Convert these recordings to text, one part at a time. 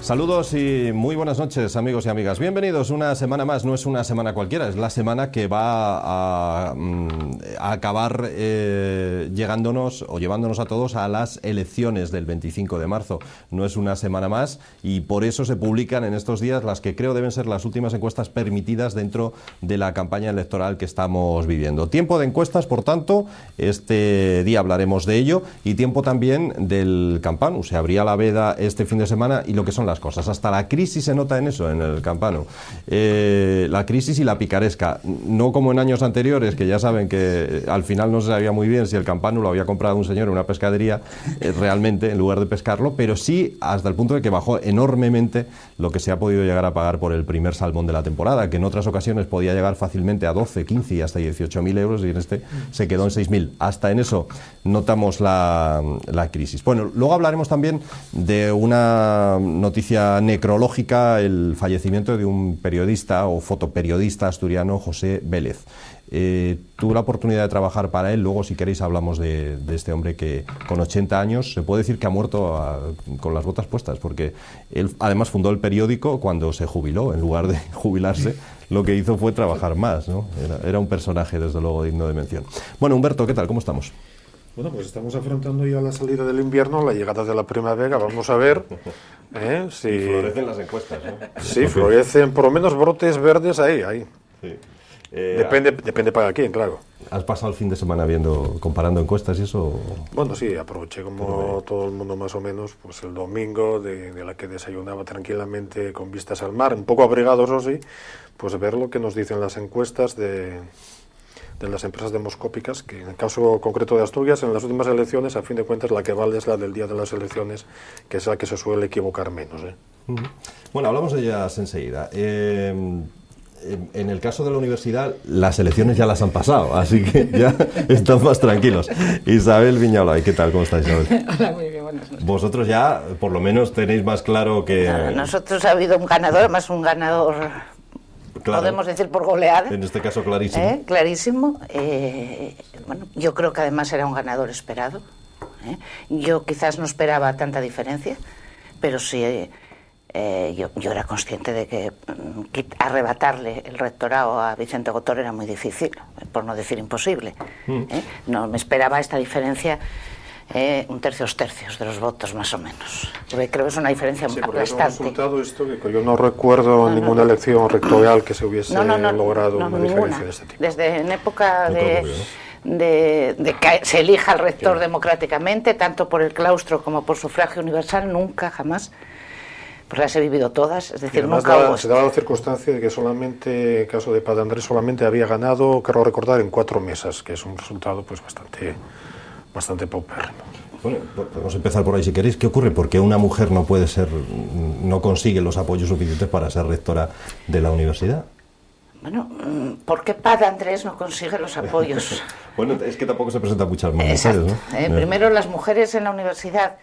Saludos y muy buenas noches, amigos y amigas. Bienvenidos una semana más. No es una semana cualquiera, es la semana que va a acabar llegándonos o llevándonos a todos a las elecciones del 25 de marzo. No es una semana más y por eso se publican en estos días las que creo deben ser las últimas encuestas permitidas dentro de la campaña electoral que estamos viviendo. Tiempo de encuestas, por tanto, este día hablaremos de ello, y tiempo también del Campanu. Se abría la veda este fin de semana y lo que son las cosas. Hasta la crisis se nota en eso, en el Campanu. La crisis y la picaresca. No como en años anteriores, que ya saben que al final no se sabía muy bien si el Campanu lo había comprado un señor en una pescadería realmente, en lugar de pescarlo, pero sí hasta el punto de que bajó enormemente lo que se ha podido llegar a pagar por el primer salmón de la temporada, que en otras ocasiones podía llegar fácilmente a 12, 15 y hasta 18.000 euros, y en este se quedó en 6.000. Hasta en eso notamos la crisis. Bueno, luego hablaremos también de una noticia necrológica, el fallecimiento de un periodista o fotoperiodista asturiano, José Vélez. Tuve la oportunidad de trabajar para él. Luego, si queréis, hablamos de este hombre que con 80 años se puede decir que ha muerto con las botas puestas, porque él además fundó el periódico cuando se jubiló. En lugar de jubilarse, lo que hizo fue trabajar más, ¿no? Era un personaje, desde luego, digno de mención. Bueno, Humberto, ¿qué tal? ¿Cómo estamos? Bueno, pues estamos afrontando ya la salida del invierno, la llegada de la primavera. Vamos a ver si... Florecen las encuestas, ¿no? Sí, florecen por lo menos brotes verdes ahí. Sí. Depende para quién, claro. ¿Has pasado el fin de semana comparando encuestas y eso? Bueno, sí, aproveché como todo el mundo más o menos, pues el domingo de la que desayunaba tranquilamente con vistas al mar, un poco abrigados, o sí, pues ver lo que nos dicen las encuestas de las empresas demoscópicas, que en el caso concreto de Asturias, en las últimas elecciones, a fin de cuentas, la que vale es la del día de las elecciones, que es la que se suele equivocar menos. Bueno, hablamos de ellas enseguida. En el caso de la universidad, las elecciones ya las han pasado, así que ya están más tranquilos. Isabel Viñaolay, ¿qué tal? ¿Cómo estáis, Isabel? Hola, muy bien, buenas noches. Vosotros ya, por lo menos, tenéis más claro que... Nosotros ha habido un ganador, además un ganador... Claro, podemos decir por goleada. En este caso clarísimo. Clarísimo. Bueno, yo creo que además era un ganador esperado. Yo quizás no esperaba tanta diferencia, pero sí yo era consciente de que arrebatarle el rectorado a Vicente Gotor era muy difícil, por no decir imposible. No me esperaba esta diferencia. Un tercios de los votos más o menos. Creo que es una diferencia aplastante. Es un resultado esto que yo no recuerdo ninguna elección rectorial que se hubiese logrado una diferencia de este tipo. Desde en época de que se elija al rector democráticamente, tanto por el claustro como por sufragio universal, nunca, jamás. Pues las he vivido todas, es decir, nunca hubo... Se daba la circunstancia de que solamente, el caso de Padre Andrés, solamente había ganado, quiero recordar, en 4 mesas, que es un resultado pues bastante paupérrimo. Bueno, podemos empezar por ahí si queréis. ¿Qué ocurre? ¿Por qué una mujer no consigue los apoyos suficientes para ser rectora de la universidad? Bueno, ¿por qué Padre Andrés no consigue los apoyos? Bueno, es que tampoco se presentan muchas mujeres, ¿no? Primero, las mujeres en la universidad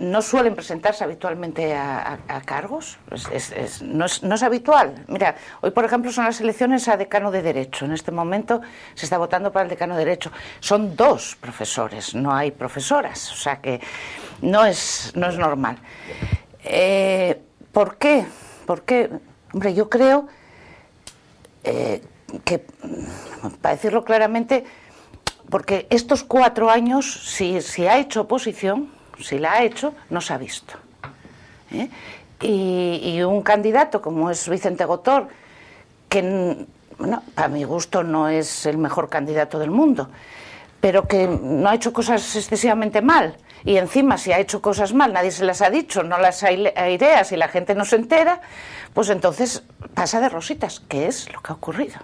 no suelen presentarse habitualmente a cargos, no es habitual. Mira, hoy por ejemplo son las elecciones a decano de Derecho. En este momento se está votando para el decano de Derecho. Son 2 profesores, no hay profesoras, o sea que no es normal. ¿Por qué? Hombre, yo creo que, para decirlo claramente, porque estos 4 años, si ha hecho oposición, si la ha hecho, no se ha visto. Y un candidato como es Vicente Gotor, que, bueno, para mi gusto no es el mejor candidato del mundo, pero que no ha hecho cosas excesivamente mal, y encima si ha hecho cosas mal nadie se las ha dicho, no las airea, si la gente no se entera, pues entonces pasa de rositas, que es lo que ha ocurrido.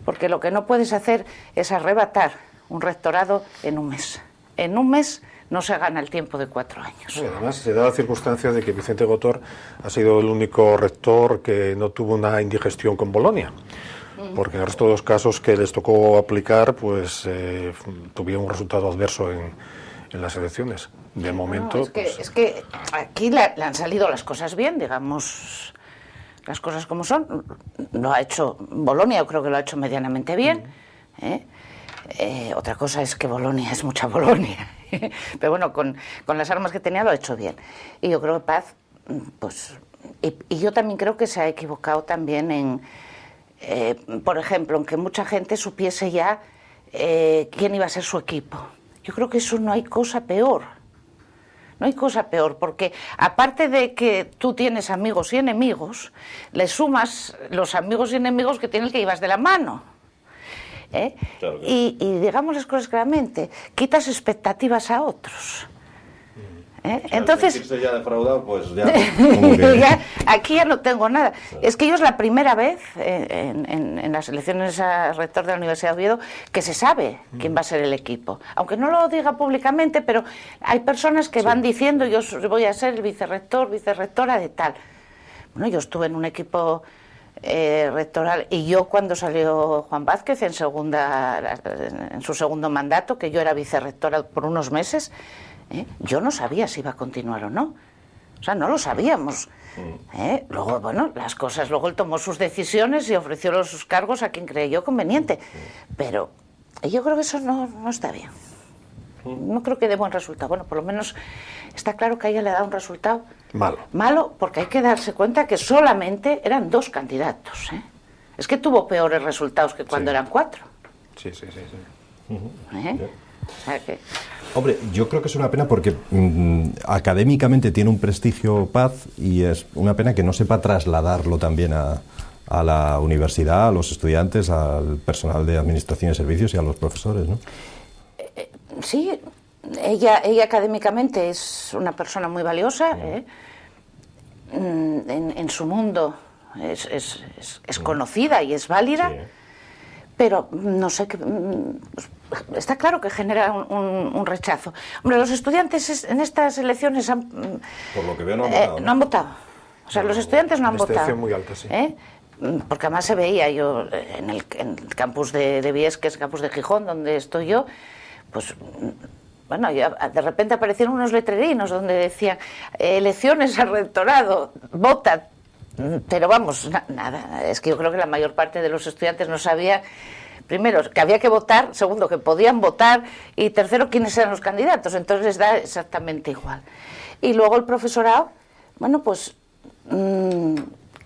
Porque lo que no puedes hacer es arrebatar un rectorado en un mes. En un mes no se gana el tiempo de 4 años. Y además se da la circunstancia de que Vicente Gotor ha sido el único rector que no tuvo una indigestión con Bolonia, porque en el resto de los casos que les tocó aplicar, pues tuvieron un resultado adverso en las elecciones. De momento... Es que aquí le han salido las cosas bien, digamos, las cosas como son. Lo ha hecho Bolonia, yo creo que lo ha hecho medianamente bien. Otra cosa es que Bolonia es mucha Bolonia. Pero bueno, con las armas que tenía lo ha hecho bien. Y yo creo que Paz pues... Y yo también creo que se ha equivocado también en, por ejemplo, en que mucha gente supiese ya quién iba a ser su equipo. Yo creo que eso no hay cosa peor. No hay cosa peor, porque aparte de que tú tienes amigos y enemigos, le sumas los amigos y enemigos que tiene el que llevas de la mano. Claro que... y digamos las cosas claramente, quitas expectativas a otros. Entonces, sentirse ya defraudado, pues ya, como que... ya, aquí ya no tengo nada. Es que yo es la primera vez en las elecciones a rector de la Universidad de Oviedo que se sabe quién va a ser el equipo. Aunque no lo diga públicamente, pero hay personas que van diciendo yo voy a ser el vicerrectora de tal. Bueno, yo estuve en un equipo rectoral y yo cuando salió Juan Vázquez en su segundo mandato, que yo era vicerrectora por unos meses, yo no sabía si iba a continuar o no. O sea, no lo sabíamos. Luego, bueno, las cosas, luego él tomó sus decisiones y ofreció sus cargos a quien creyó conveniente. Pero yo creo que eso no está bien. No creo que dé buen resultado. Bueno, por lo menos está claro que a ella le da un resultado malo, porque hay que darse cuenta que solamente eran 2 candidatos. Es que tuvo peores resultados que cuando eran 4. Sí. O sea que... Hombre, yo creo que es una pena porque académicamente tiene un prestigio Paz y es una pena que no sepa trasladarlo también a la universidad, a los estudiantes, al personal de administración y servicios y a los profesores, ¿no? Sí, ella académicamente es una persona muy valiosa, en su mundo es conocida y es válida, pero no sé qué... Está claro que genera un rechazo. Hombre, los estudiantes en estas elecciones por lo que veo no han votado. No han votado. O sea, los estudiantes no han votado. Muy alta, sí. Porque además se veía yo en el campus de Viesques, campus de Gijón, donde estoy yo, pues... Bueno, de repente aparecieron unos letrerinos donde decían elecciones al rectorado, vota. Pero vamos, nada. Es que yo creo que la mayor parte de los estudiantes no sabía... Primero, que había que votar, segundo, que podían votar y tercero, quiénes eran los candidatos. Entonces les da exactamente igual. Y luego el profesorado, bueno, pues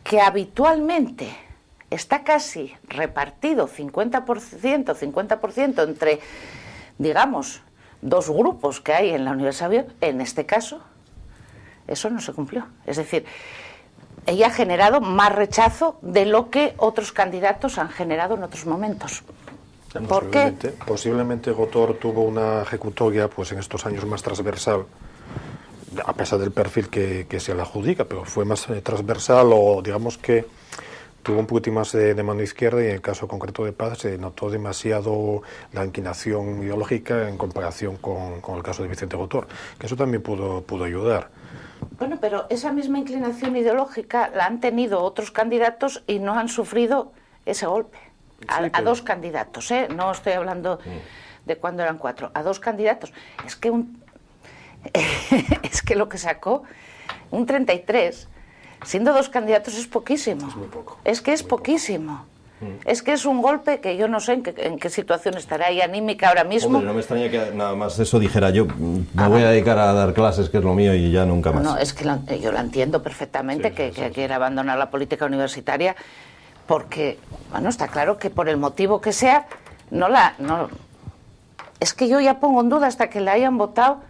que habitualmente está casi repartido 50% entre, digamos, 2 grupos que hay en la Universidad de Oviedo. En este caso, eso no se cumplió. Es decir, ella ha generado más rechazo de lo que otros candidatos han generado en otros momentos. ¿Por qué? Posiblemente Gotor tuvo una ejecutoria pues en estos años más transversal, a pesar del perfil que se le adjudica, pero fue más transversal, o digamos que tuvo un poquito más de mano izquierda, y en el caso concreto de Paz se notó demasiado la inclinación ideológica en comparación con el caso de Vicente Gotor, que eso también pudo ayudar. Bueno, pero esa misma inclinación ideológica la han tenido otros candidatos y no han sufrido ese golpe. A 2 candidatos, no estoy hablando de cuando eran 4, a 2 candidatos. Es que es que lo que sacó un 33, siendo 2 candidatos, es poquísimo. Es muy poco. Es que es poquísimo. Es que es un golpe que yo no sé en qué situación estará ahí anímica ahora mismo. Hombre, no me extraña que nada más eso dijera yo, me voy a dedicar a dar clases, que es lo mío, y ya nunca más. No, es que yo la entiendo perfectamente, que quiere abandonar la política universitaria, porque, bueno, está claro que por el motivo que sea, es que yo ya pongo en duda hasta que la hayan votado,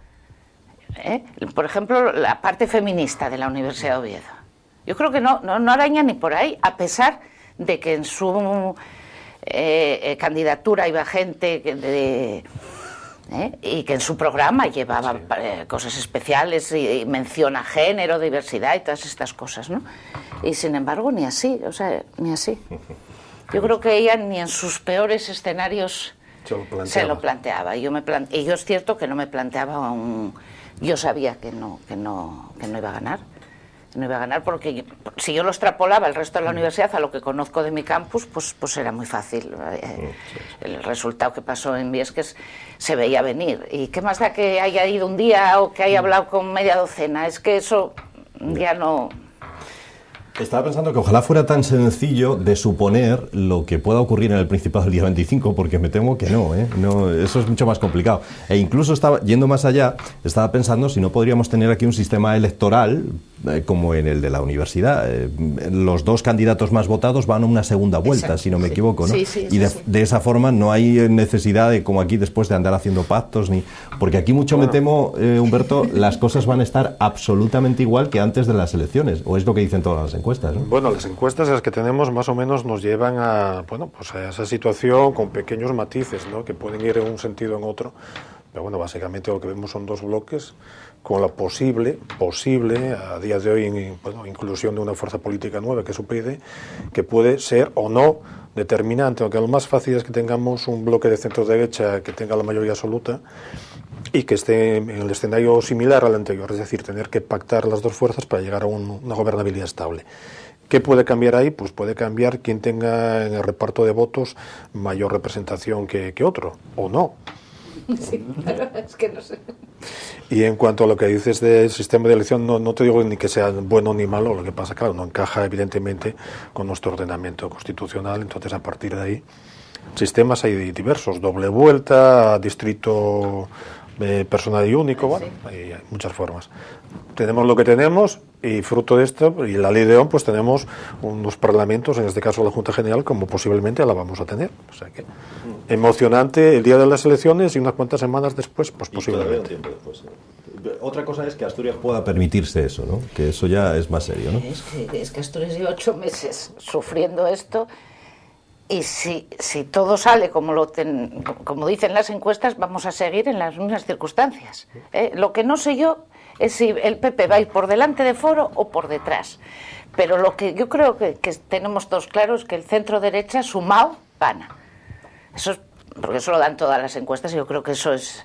por ejemplo, la parte feminista de la Universidad de Oviedo. Yo creo que no araña ni por ahí, a pesar de que en su candidatura iba gente y que en su programa llevaba cosas especiales y menciona género, diversidad y todas estas cosas, ¿no? Y sin embargo ni así, ni así. Yo creo que ella ni en sus peores escenarios se lo planteaba. Y yo es cierto que no me planteaba yo sabía que no iba a ganar. No iba a ganar porque si yo lo extrapolaba el resto de la universidad a lo que conozco de mi campus, pues era muy fácil. El resultado que pasó en Viesques se veía venir. ¿Y qué más da que haya ido un día o que haya hablado con media docena? Es que eso ya no... Estaba pensando que ojalá fuera tan sencillo de suponer lo que pueda ocurrir en el Principado el día 25, porque me temo que no, ¿eh? No, eso es mucho más complicado. E incluso estaba yendo más allá, estaba pensando si no podríamos tener aquí un sistema electoral como en el de la universidad. Los dos candidatos más votados van a una segunda vuelta, exacto, si no me equivoco, ¿no? Sí, y de esa forma no hay necesidad de, como aquí, después de andar haciendo pactos, ni porque aquí mucho me temo, Humberto, las cosas van a estar absolutamente igual que antes de las elecciones, o es lo que dicen todas las encuestas, ¿no? Bueno, las encuestas las que tenemos más o menos nos llevan a, bueno, pues a esa situación con pequeños matices, ¿no? Que pueden ir en un sentido o en otro, pero bueno, básicamente lo que vemos son dos bloques con la posible a día de hoy, bueno, inclusión de una fuerza política nueva que es UPyD, que puede ser o no determinante, aunque lo más fácil es que tengamos un bloque de centro derecha que tenga la mayoría absoluta y que esté en el escenario similar al anterior, es decir, tener que pactar las dos fuerzas para llegar a una gobernabilidad estable. ¿Qué puede cambiar ahí? Pues puede cambiar quien tenga en el reparto de votos mayor representación que otro, o no. Sí, claro, es que no sé. Y en cuanto a lo que dices del sistema de elección, no te digo ni que sea bueno ni malo, lo que pasa, claro, no encaja evidentemente con nuestro ordenamiento constitucional, entonces a partir de ahí, sistemas hay diversos, doble vuelta, distrito personal y único, bueno, hay muchas formas. Tenemos lo que tenemos y fruto de esto, y la ley de ON, pues tenemos unos parlamentos, en este caso la Junta General, como posiblemente la vamos a tener. O sea que emocionante el día de las elecciones y unas cuantas semanas después, pues posiblemente. Un tiempo después, ¿no? Otra cosa es que Asturias pueda permitirse eso, ¿no? Que eso ya es más serio, ¿no? Es que Asturias lleva 8 meses sufriendo esto. Y si todo sale como dicen las encuestas, vamos a seguir en las mismas circunstancias. Lo que no sé yo es si el PP va a ir por delante de Foro o por detrás. Pero lo que yo creo que tenemos todos claros es que el centro derecha sumado gana. Porque eso lo dan todas las encuestas y yo creo que eso es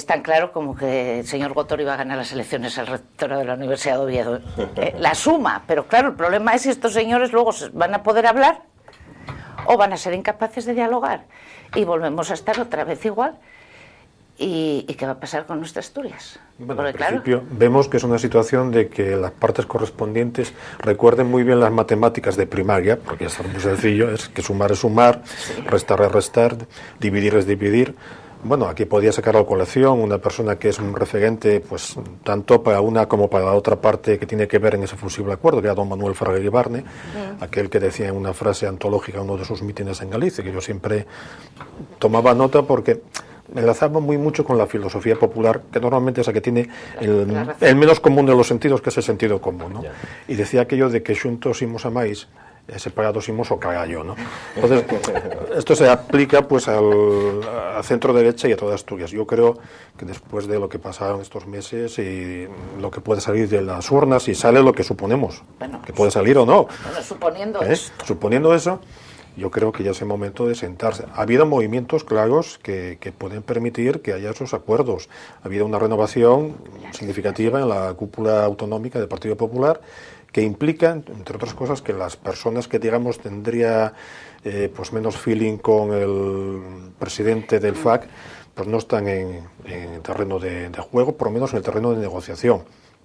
tan claro como que el señor Gotor iba a ganar las elecciones al rector de la Universidad de Oviedo. La suma, pero claro, el problema es si estos señores luego van a poder hablar o van a ser incapaces de dialogar y volvemos a estar otra vez igual. ¿Y qué va a pasar con nuestras Asturias? Bueno, en principio vemos que es una situación de que las partes correspondientes recuerden muy bien las matemáticas de primaria, porque es muy sencillo, es que sumar es sumar, sí, restar es restar, dividir es dividir. Bueno, aquí podía sacar a colación una persona que es un referente, pues tanto para una como para la otra parte que tiene que ver en ese fusible acuerdo, que era don Manuel Fraga Ibarne, aquel que decía en una frase antológica en uno de sus mítines en Galicia, que yo siempre tomaba nota porque me enlazaba muy mucho con la filosofía popular, que normalmente es la que tiene el menos común de los sentidos, que es el sentido común, ¿no? Y decía aquello de que xuntos imos a máis, separados imos o cagallo, ¿no? Entonces, esto se aplica pues al centro derecha y a toda Asturias. Yo creo que después de lo que pasaron estos meses y lo que puede salir de las urnas, y sale lo que suponemos, bueno, que puede salir o no. Bueno, suponiendo eso, yo creo que ya es el momento de sentarse. Ha habido movimientos claros que pueden permitir que haya esos acuerdos. Ha habido una renovación significativa en la cúpula autonómica del Partido Popular, que implica, entre otras cosas, que las personas que, digamos, tendría pues menos feeling con el presidente del FAC, pues no están en el terreno de juego, por lo menos en el terreno de negociación.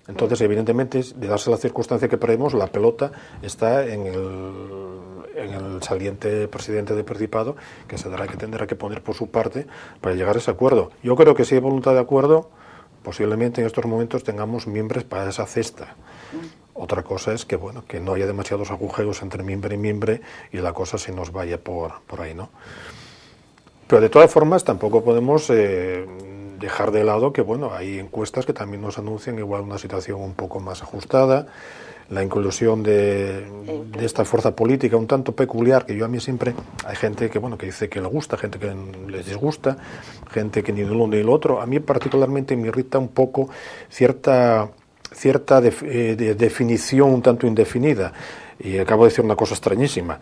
Entonces, evidentemente, de darse la circunstancia que prevemos, la pelota está en el saliente presidente del Principado, que tendrá que poner por su parte para llegar a ese acuerdo. Yo creo que si hay voluntad de acuerdo, posiblemente en estos momentos tengamos miembros para esa cesta. Otra cosa es que, bueno, que no haya demasiados agujeros entre miembro y miembro y la cosa se nos vaya por ahí, ¿no? Pero de todas formas tampoco podemos dejar de lado que, bueno, hay encuestas que también nos anuncian igual una situación un poco más ajustada, la inclusión de esta fuerza política un tanto peculiar, que yo a mí siempre, hay gente que, bueno, que dice que le gusta, gente que les disgusta, gente que ni de uno ni del otro. A mí particularmente me irrita un poco cierta definición un tanto indefinida, y acabo de decir una cosa extrañísima,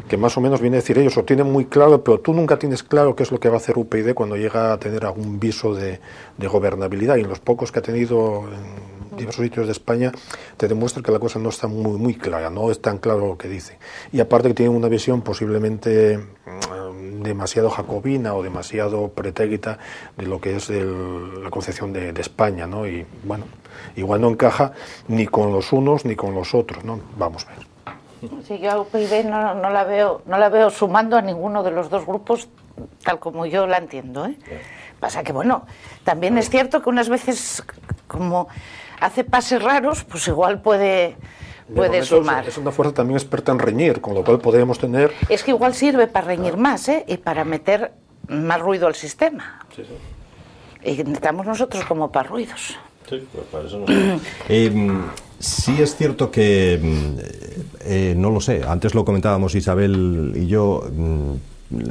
que más o menos viene a decir ellos, lo tienen muy claro, pero tú nunca tienes claro qué es lo que va a hacer UPyD cuando llega a tener algún viso de gobernabilidad, y en los pocos que ha tenido en diversos sitios de España te demuestra que la cosa no está muy clara, no es tan claro lo que dice, y aparte que tienen una visión posiblemente demasiado jacobina o demasiado pretérita de lo que es la concepción de España, ¿no? Y bueno, igual no encaja ni con los unos ni con los otros, ¿no? Vamos a ver. Sí, yo a UPyD no la veo sumando a ninguno de los dos grupos tal como yo la entiendo, ¿eh? Pasa que, bueno, también es cierto que unas veces, como hace pases raros, pues igual puede sumar. Es una fuerza también experta en reñir, con lo cual podríamos tener... Es que igual sirve para reñir más, ¿eh? Y para meter más ruido al sistema. Sí, sí. Y necesitamos nosotros como para ruidos. Sí, pues para eso no sé. Sí es cierto que, no lo sé, antes lo comentábamos Isabel y yo,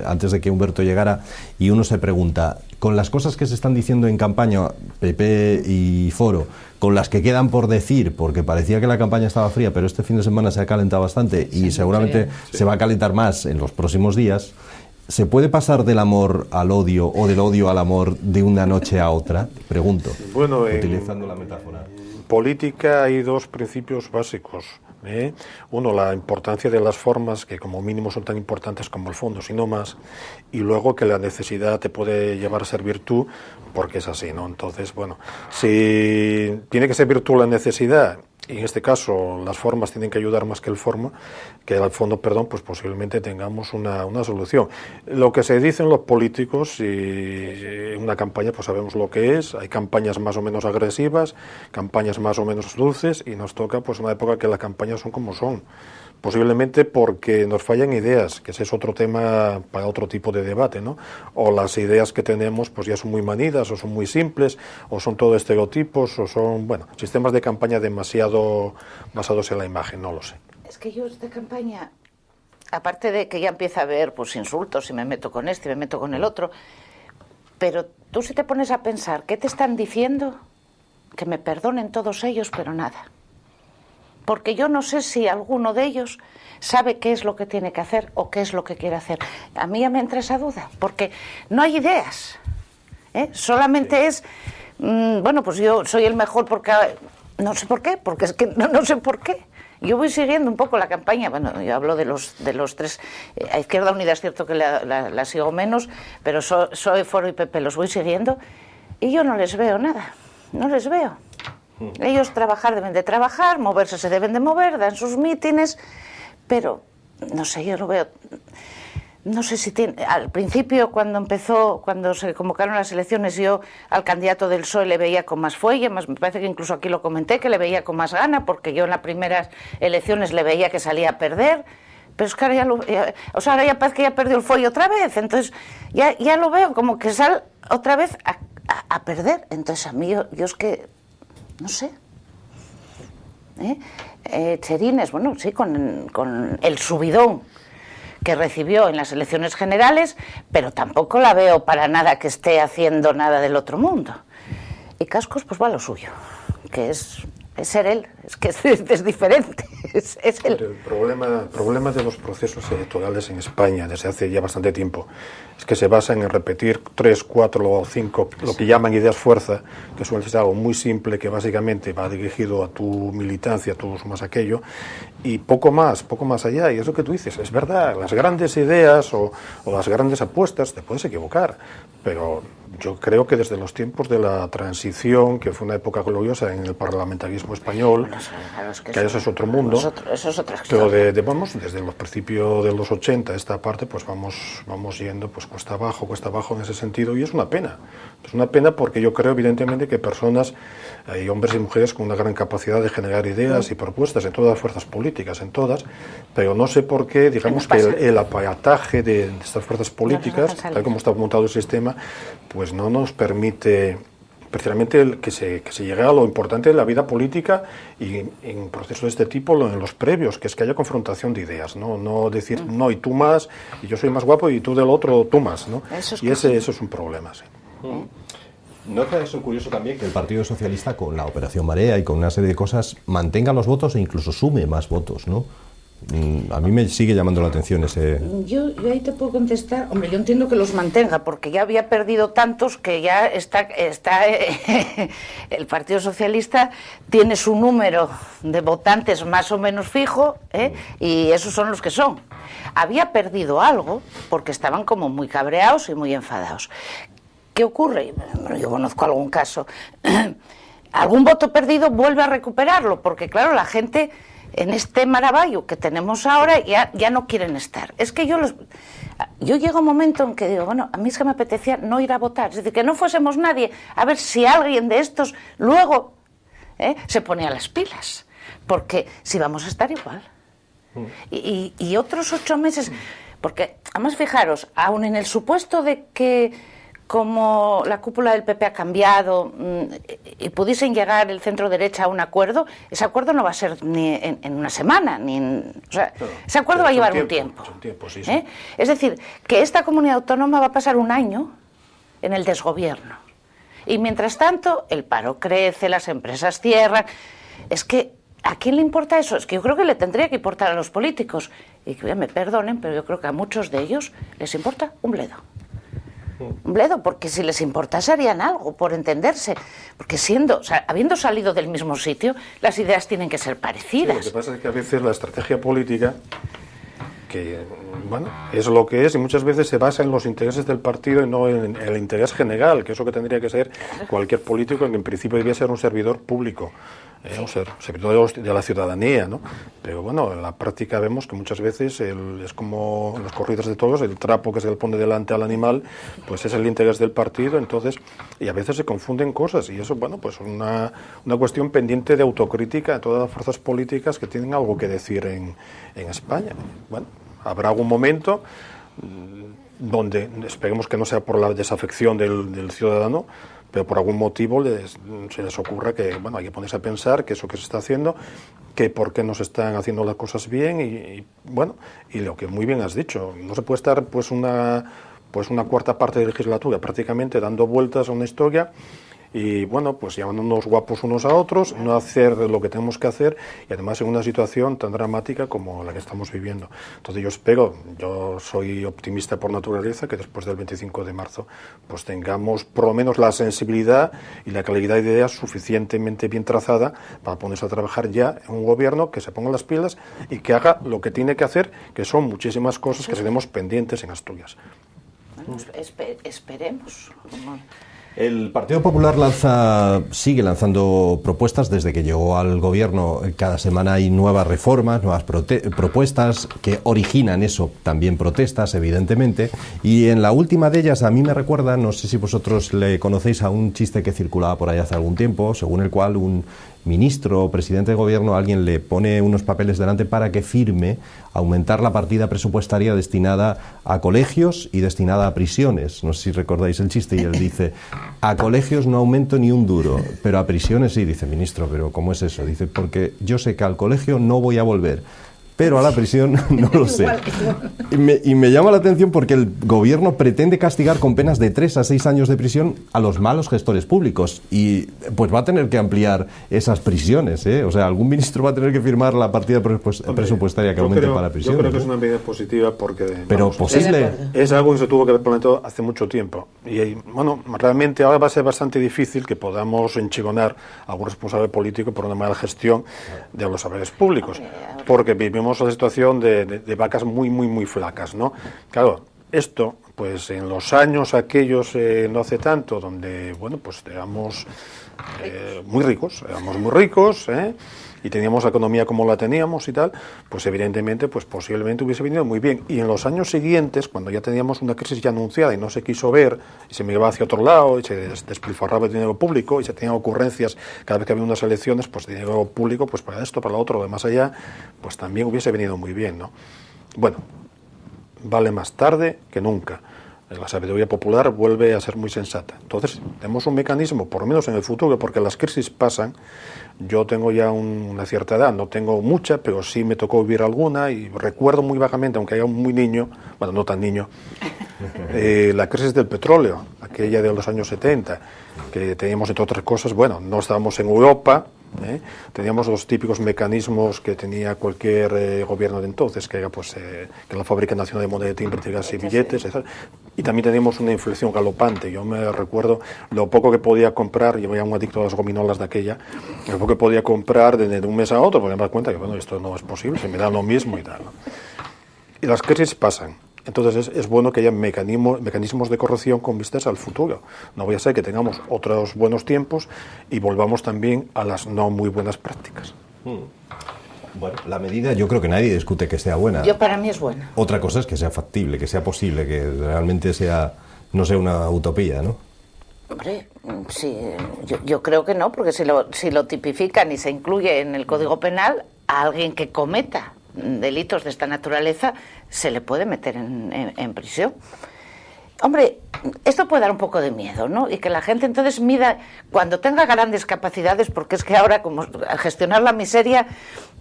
antes de que Humberto llegara, y uno se pregunta, con las cosas que se están diciendo en campaña, PP y Foro, con las que quedan por decir, porque parecía que la campaña estaba fría, pero este fin de semana se ha calentado bastante y seguramente se va a calentar más en los próximos días, ¿se puede pasar del amor al odio o del odio al amor de una noche a otra? Pregunto, bueno, utilizando la metáfora. En política hay dos principios básicos. Uno, la importancia de las formas, que como mínimo son tan importantes como el fondo, si no más, y luego que la necesidad te puede llevar a ser virtud, porque es así, ¿no? Entonces, bueno, si tiene que ser virtud la necesidad, y en este caso las formas tienen que ayudar más que el fondo, perdón, pues posiblemente tengamos una solución. Lo que se dicen los políticos, y en una campaña pues sabemos lo que es, hay campañas más o menos agresivas, campañas más o menos dulces, y nos toca pues una época que las campañas son como son. Posiblemente porque nos fallan ideas, que ese es otro tema para otro tipo de debate, ¿no? O las ideas que tenemos pues ya son muy manidas, o son muy simples, o son todo estereotipos, o son, bueno, sistemas de campaña demasiado basados en la imagen, no lo sé. Es que yo esta campaña, aparte de que ya empieza a haber pues insultos, y me meto con este, y me meto con el otro, pero tú si te pones a pensar, ¿qué te están diciendo? Que me perdonen todos ellos, pero nada. Porque yo no sé si alguno de ellos sabe qué es lo que tiene que hacer o qué es lo que quiere hacer. A mí ya me entra esa duda, porque no hay ideas, ¿eh? Solamente es, bueno, pues yo soy el mejor porque, no sé por qué, porque es que no sé por qué. Yo voy siguiendo un poco la campaña, bueno, yo hablo de los tres, a Izquierda Unida es cierto que la sigo menos, pero soy Foro y PP los voy siguiendo, y yo no les veo nada, no les veo. Ellos trabajar deben de trabajar, moverse se deben de mover, dan sus mítines, pero no sé, yo lo veo, no sé si tiene, al principio cuando se convocaron las elecciones, yo al candidato del PSOE le veía con más fuelle, me parece que incluso aquí lo comenté, que le veía con más gana, porque yo en las primeras elecciones le veía que salía a perder, pero es que ahora ahora ya parece que ya perdió el fuelle otra vez, entonces ya lo veo como que sale otra vez a perder, entonces a mí yo es que no sé. Cherines, bueno, sí, con el subidón que recibió en las elecciones generales, pero tampoco la veo para nada que esté haciendo nada del otro mundo. Y Cascos, pues va a lo suyo, que es ser él, es que es diferente, es él. El problema de los procesos electorales en España desde hace ya bastante tiempo es que se basan en repetir 3, 4 o 5, lo que llaman ideas fuerza, que suele ser algo muy simple, que básicamente va dirigido a tu militancia, a tu más aquello, y poco más allá. Y es lo que tú dices, es verdad, las grandes ideas o las grandes apuestas te puedes equivocar, pero yo creo que desde los tiempos de la transición, que fue una época gloriosa en el parlamentarismo español, bueno, que eso es otro mundo, eso es otra pero desde los principios de los 80, esta parte, pues vamos yendo pues cuesta abajo en ese sentido, y es una pena. Es una pena porque yo creo evidentemente que personas, hay hombres y mujeres con una gran capacidad de generar ideas y propuestas en todas las fuerzas políticas, en todas, pero no sé por qué, digamos que el aparataje de estas fuerzas políticas, tal como está montado el sistema, pues no nos permite precisamente que se llegue a lo importante de la vida política, y en procesos de este tipo, en los previos, que es que haya confrontación de ideas, no decir no y tú más, y yo soy más guapo y tú del otro tú más, ¿no? Eso es un problema, sí. ¿No te es curioso también que el Partido Socialista, con la Operación Marea y con una serie de cosas, mantenga los votos e incluso sume más votos, ¿no? A mí me sigue llamando la atención ese... Yo ahí te puedo contestar. Hombre, yo entiendo que los mantenga, porque ya había perdido tantos que ya está el Partido Socialista tiene su número de votantes más o menos fijo, y esos son los que son. Había perdido algo porque estaban como muy cabreados y muy enfadados. ¿Qué ocurre? Bueno, yo conozco algún caso. Algún voto perdido vuelve a recuperarlo, porque claro, la gente en este maravillo que tenemos ahora ya no quieren estar. Es que yo llego a un momento en que digo, bueno, a mí es que me apetecía no ir a votar, es decir, que no fuésemos nadie, a ver si alguien de estos luego se pone a las pilas, porque si vamos a estar igual. Y otros 8 meses, porque además fijaros, aun en el supuesto de que como la cúpula del PP ha cambiado y pudiesen llegar el centro derecha a un acuerdo, ese acuerdo no va a ser ni en una semana, o sea, ese acuerdo va a llevar un tiempo. Sí. Es decir, que esta comunidad autónoma va a pasar un año en el desgobierno. Y mientras tanto, el paro crece, las empresas cierran. Es que, ¿a quién le importa eso? Es que yo creo que le tendría que importar a los políticos. Y que me perdonen, pero yo creo que a muchos de ellos les importa un bledo. Un bledo, porque si les importase harían algo por entenderse, porque habiendo salido del mismo sitio, las ideas tienen que ser parecidas. Sí, lo que pasa es que a veces la estrategia política, que bueno, es lo que es, y muchas veces se basa en los intereses del partido y no en el interés general, que es lo que tendría que ser cualquier político, que en principio debía ser un servidor público, un servidor de la ciudadanía, ¿no? Pero bueno, en la práctica vemos que muchas veces es como en las corridas de toros, el trapo que se le pone delante al animal, pues es el interés del partido, entonces, y a veces se confunden cosas, y eso, bueno, pues una cuestión pendiente de autocrítica de todas las fuerzas políticas que tienen algo que decir en España. Bueno, habrá algún momento donde, esperemos que no sea por la desafección del ciudadano, pero por algún motivo se les ocurra que, bueno, hay que ponerse a pensar que eso que se está haciendo, que por qué no se están haciendo las cosas bien, y bueno, y lo que muy bien has dicho, no se puede estar pues una cuarta parte de legislatura prácticamente dando vueltas a una historia y bueno, pues llamándonos guapos unos a otros, no hacer lo que tenemos que hacer, y además en una situación tan dramática como la que estamos viviendo. Entonces yo soy optimista por naturaleza, que después del 25 de marzo pues tengamos por lo menos la sensibilidad y la calidad de ideas suficientemente bien trazada para ponerse a trabajar ya en un gobierno que se ponga las pilas y que haga lo que tiene que hacer, que son muchísimas cosas que tenemos pendientes en Asturias. Bueno, esperemos. El Partido Popular sigue lanzando propuestas desde que llegó al gobierno. Cada semana hay nuevas reformas, nuevas propuestas que originan eso, también protestas, evidentemente. Y en la última de ellas a mí me recuerda, no sé si vosotros le conocéis, a un chiste que circulaba por ahí hace algún tiempo, según el cual un ministro o presidente de gobierno, alguien le pone unos papeles delante para que firme aumentar la partida presupuestaria destinada a colegios y destinada a prisiones. No sé si recordáis el chiste, y él dice: a colegios no aumento ni un duro, pero a prisiones sí. Dice: ministro, ¿pero cómo es eso? Dice: porque yo sé que al colegio no voy a volver, pero a la prisión no lo sé. Y me llama la atención porque el gobierno pretende castigar con penas de 3 a 6 años de prisión a los malos gestores públicos, y pues va a tener que ampliar esas prisiones, ¿eh? O sea, algún ministro va a tener que firmar la partida presupuestaria que aumente para prisiones. Yo creo que es una medida positiva porque... Pero vamos, posible... Es algo que se tuvo que haber planteado hace mucho tiempo. Y bueno, realmente ahora va a ser bastante difícil que podamos enchigonar a algún responsable político por una mala gestión de los saberes públicos, porque vivimos una situación de vacas muy, muy, muy flacas, ¿no? Claro, esto, pues en los años aquellos, no hace tanto, donde, bueno, pues éramos muy ricos, y teníamos la economía como la teníamos y tal, pues evidentemente, pues posiblemente hubiese venido muy bien. Y en los años siguientes, cuando ya teníamos una crisis ya anunciada y no se quiso ver, y se miraba hacia otro lado, y se despilfarraba el dinero público, y se tenían ocurrencias cada vez que había unas elecciones, pues dinero público, pues para esto, para lo otro, lo de más allá, pues también hubiese venido muy bien, ¿no? Bueno, vale más tarde que nunca. La sabiduría popular vuelve a ser muy sensata. Entonces, tenemos un mecanismo, por lo menos en el futuro, porque las crisis pasan. Yo tengo ya una cierta edad, no tengo mucha, pero sí me tocó vivir alguna, y recuerdo muy vagamente, aunque era muy niño, bueno, no tan niño, la crisis del petróleo, aquella de los años 70, que teníamos, entre otras cosas, bueno, no estábamos en Europa, Teníamos los típicos mecanismos que tenía cualquier gobierno de entonces, que era pues, que la Fábrica Nacional de Moneda de Timbre entregase billetes, etc. Y también teníamos una inflación galopante. Yo me recuerdo lo poco que podía comprar, yo era un adicto a las gominolas de aquella, lo poco que podía comprar de un mes a otro, porque me das cuenta que bueno, esto no es posible, se me da lo mismo y tal, ¿no? Y las crisis pasan. Entonces es bueno que haya mecanismos de corrección con vistas al futuro. No vaya a ser que tengamos otros buenos tiempos y volvamos también a las no muy buenas prácticas. Bueno, la medida yo creo que nadie discute que sea buena. Para mí es buena. Otra cosa es que sea factible, que sea posible, que realmente sea, no sea una utopía, ¿no? Hombre, sí, yo creo que no, porque si lo tipifican y se incluye en el Código Penal, a alguien que cometa delitos de esta naturaleza se le puede meter en prisión. Hombre, esto puede dar un poco de miedo, ¿no? Y que la gente entonces mida, cuando tenga grandes capacidades, porque es que ahora como gestionar la miseria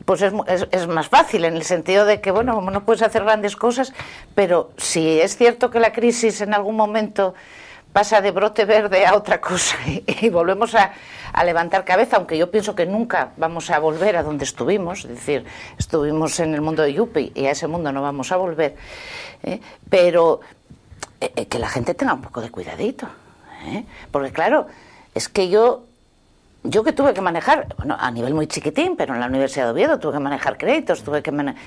pues es más fácil, en el sentido de que, bueno, no puedes hacer grandes cosas, pero si es cierto que la crisis en algún momento pasa de brote verde a otra cosa y volvemos a levantar cabeza, aunque yo pienso que nunca vamos a volver a donde estuvimos, es decir, estuvimos en el mundo de Yuppie y a ese mundo no vamos a volver, pero que la gente tenga un poco de cuidadito, porque claro, es que yo que tuve que manejar, bueno, a nivel muy chiquitín, pero en la Universidad de Oviedo tuve que manejar créditos, tuve que manejar...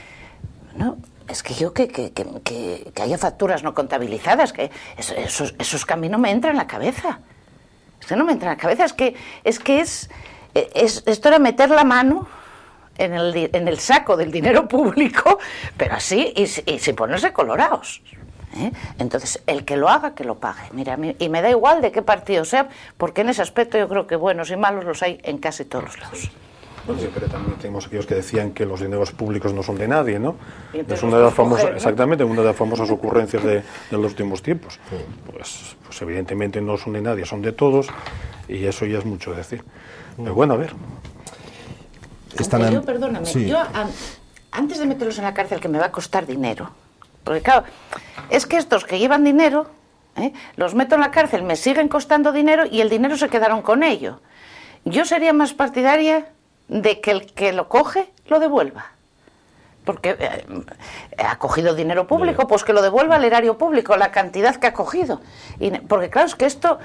No, es que yo que haya facturas no contabilizadas, que eso es que a mí no me entra en la cabeza. Es que no me entra en la cabeza, es que esto era meter la mano en el saco del dinero público, pero así y sin ponerse colorados. Entonces, el que lo haga, que lo pague. Mira, y me da igual de qué partido sea, porque en ese aspecto yo creo que buenos y malos los hay en casi todos los lados. Bueno, sí, pero también tenemos aquellos que decían que los dineros públicos no son de nadie, ¿no? Es una de las famosas, exactamente, una de las famosas ocurrencias de los últimos tiempos. Pues evidentemente no son de nadie, son de todos, y eso ya es mucho decir. Pero bueno, a ver. Perdóname, sí. yo antes de meterlos en la cárcel, que me va a costar dinero, porque claro, es que estos que llevan dinero, los meto en la cárcel, me siguen costando dinero y el dinero se quedaron con ello. Yo sería más partidaria de que el que lo coge lo devuelva, porque ha cogido dinero público, pues que lo devuelva al erario público, la cantidad que ha cogido, porque claro, es que esto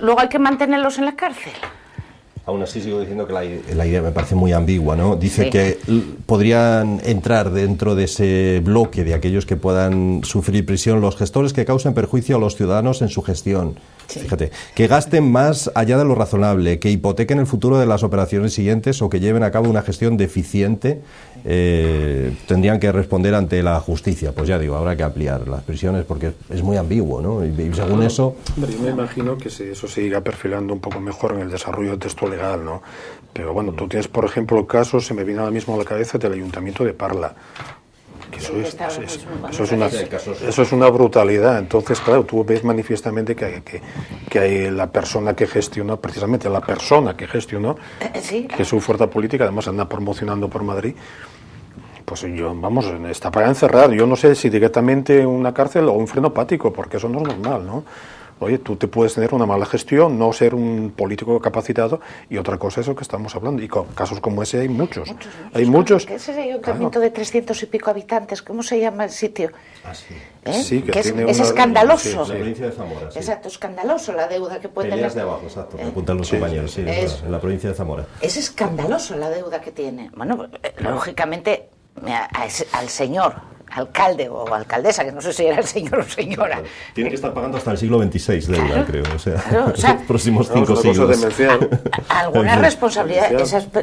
luego hay que mantenerlos en la cárcel. Aún así sigo diciendo que la idea me parece muy ambigua, ¿no? Dice sí, que podrían entrar dentro de ese bloque de aquellos que puedan sufrir prisión los gestores que causen perjuicio a los ciudadanos en su gestión. Sí. Fíjate, que gasten más allá de lo razonable, que hipotequen el futuro de las operaciones siguientes o que lleven a cabo una gestión deficiente, tendrían que responder ante la justicia. Pues ya digo, habrá que ampliar las prisiones porque es muy ambiguo, ¿no? Y según eso... Hombre, yo me imagino que eso se irá perfilando un poco mejor en el desarrollo del texto legal, ¿no? Pero bueno, tú tienes, por ejemplo, casos, se me viene ahora mismo a la cabeza, del Ayuntamiento de Parla. Que eso es una brutalidad. Entonces, claro, tú ves manifiestamente que hay la persona que gestionó, precisamente la persona que gestionó, ¿sí? Que su fuerza política, además anda promocionando por Madrid, pues está para encerrar. Yo no sé si directamente una cárcel o un freno hepático, porque eso no es normal, ¿no? Oye, tú te puedes tener una mala gestión, no ser un político capacitado, y otra cosa es lo que estamos hablando. Y con casos como ese hay muchos. Hay muchos. ¿Qué es ese ayuntamiento de 300 y pico habitantes? ¿Cómo se llama el sitio? Ah, sí. Sí, que es escandaloso. Sí, la provincia de Zamora. Sí. Exacto, escandaloso la deuda que puede tener. tener. De abajo, exacto, me apuntan los compañeros, sí, en la provincia de Zamora. Es escandaloso la deuda que tiene. Bueno, lógicamente, al señor alcalde o alcaldesa, que no sé si era el señor o señora. Claro. Tiene que estar pagando hasta el siglo XVI deuda, claro, creo. O sea, los próximos 5 siglos. Alguna responsabilidad.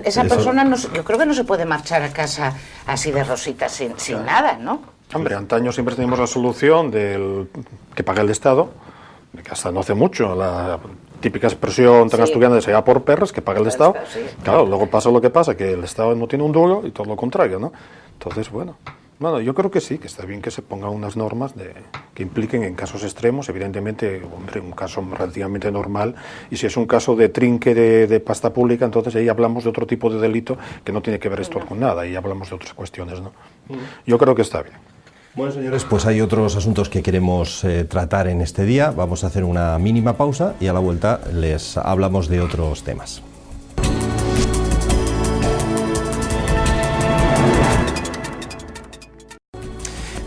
Esa persona, yo creo que no se puede marchar a casa así de rositas sin nada, ¿no? Hombre, antaño siempre teníamos la solución del que paga el Estado, que hasta no hace mucho, la típica expresión tan asturiana de se va por perras, que paga el Estado. Sí. Claro, luego pasa lo que pasa, que el Estado no tiene un duro y todo lo contrario, ¿no? Entonces, bueno, yo creo que sí, que está bien que se pongan unas normas que impliquen en casos extremos, evidentemente, hombre, un caso relativamente normal, y si es un caso de trinque de pasta pública, entonces ahí hablamos de otro tipo de delito que no tiene que ver esto con nada, y hablamos de otras cuestiones, ¿no? Yo creo que está bien. Bueno, señores, pues hay otros asuntos que queremos tratar en este día. Vamos a hacer una mínima pausa y a la vuelta les hablamos de otros temas.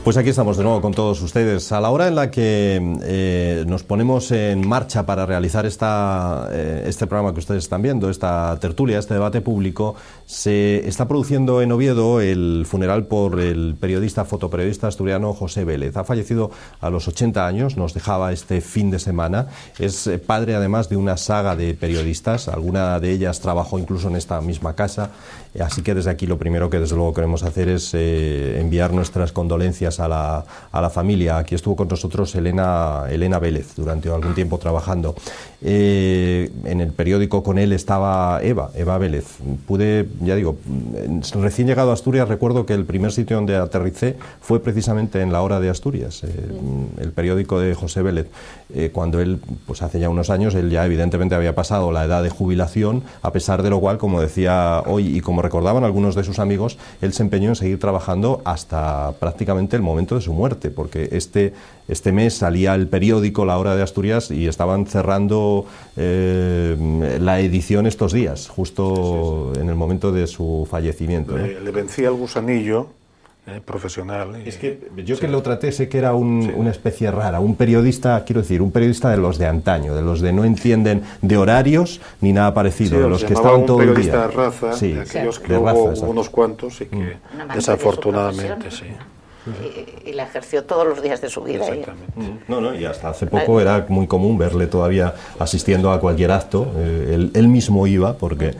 Pues aquí estamos de nuevo con todos ustedes. A la hora en la que nos ponemos en marcha para realizar este programa que ustedes están viendo, esta tertulia, este debate público, se está produciendo en Oviedo el funeral por el fotoperiodista asturiano José Vélez. Ha fallecido a los 80 años, nos dejaba este fin de semana. Es padre además de una saga de periodistas, alguna de ellas trabajó incluso en esta misma casa. Así que desde aquí lo primero que desde luego queremos hacer es enviar nuestras condolencias a la familia. Aquí estuvo con nosotros Elena Vélez durante algún tiempo trabajando. En el periódico con él estaba Eva Vélez. Ya digo, recién llegado a Asturias, recuerdo que el primer sitio donde aterricé fue precisamente en La Hora de Asturias, el periódico de José Vélez. Cuando él, pues hace ya unos años, él ya evidentemente había pasado la edad de jubilación, a pesar de lo cual, como decía hoy y como recordaban algunos de sus amigos, él se empeñó en seguir trabajando hasta prácticamente el momento de su muerte, porque este mes salía el periódico La Hora de Asturias y estaban cerrando la edición estos días, justo en el momento de su fallecimiento, ¿no? Le vencía el gusanillo profesional. Es que yo que lo traté, sé que era una especie rara, un periodista, quiero decir, un periodista de los de antaño, de los de no entienden de horarios ni nada parecido, de los que estaban todo el día. Periodista de raza, de aquellos que hubo unos cuantos y que desafortunadamente, sí. Y la ejerció todos los días de su vida. Exactamente. Y hasta hace poco era muy común verle todavía asistiendo a cualquier acto. Él mismo iba, porque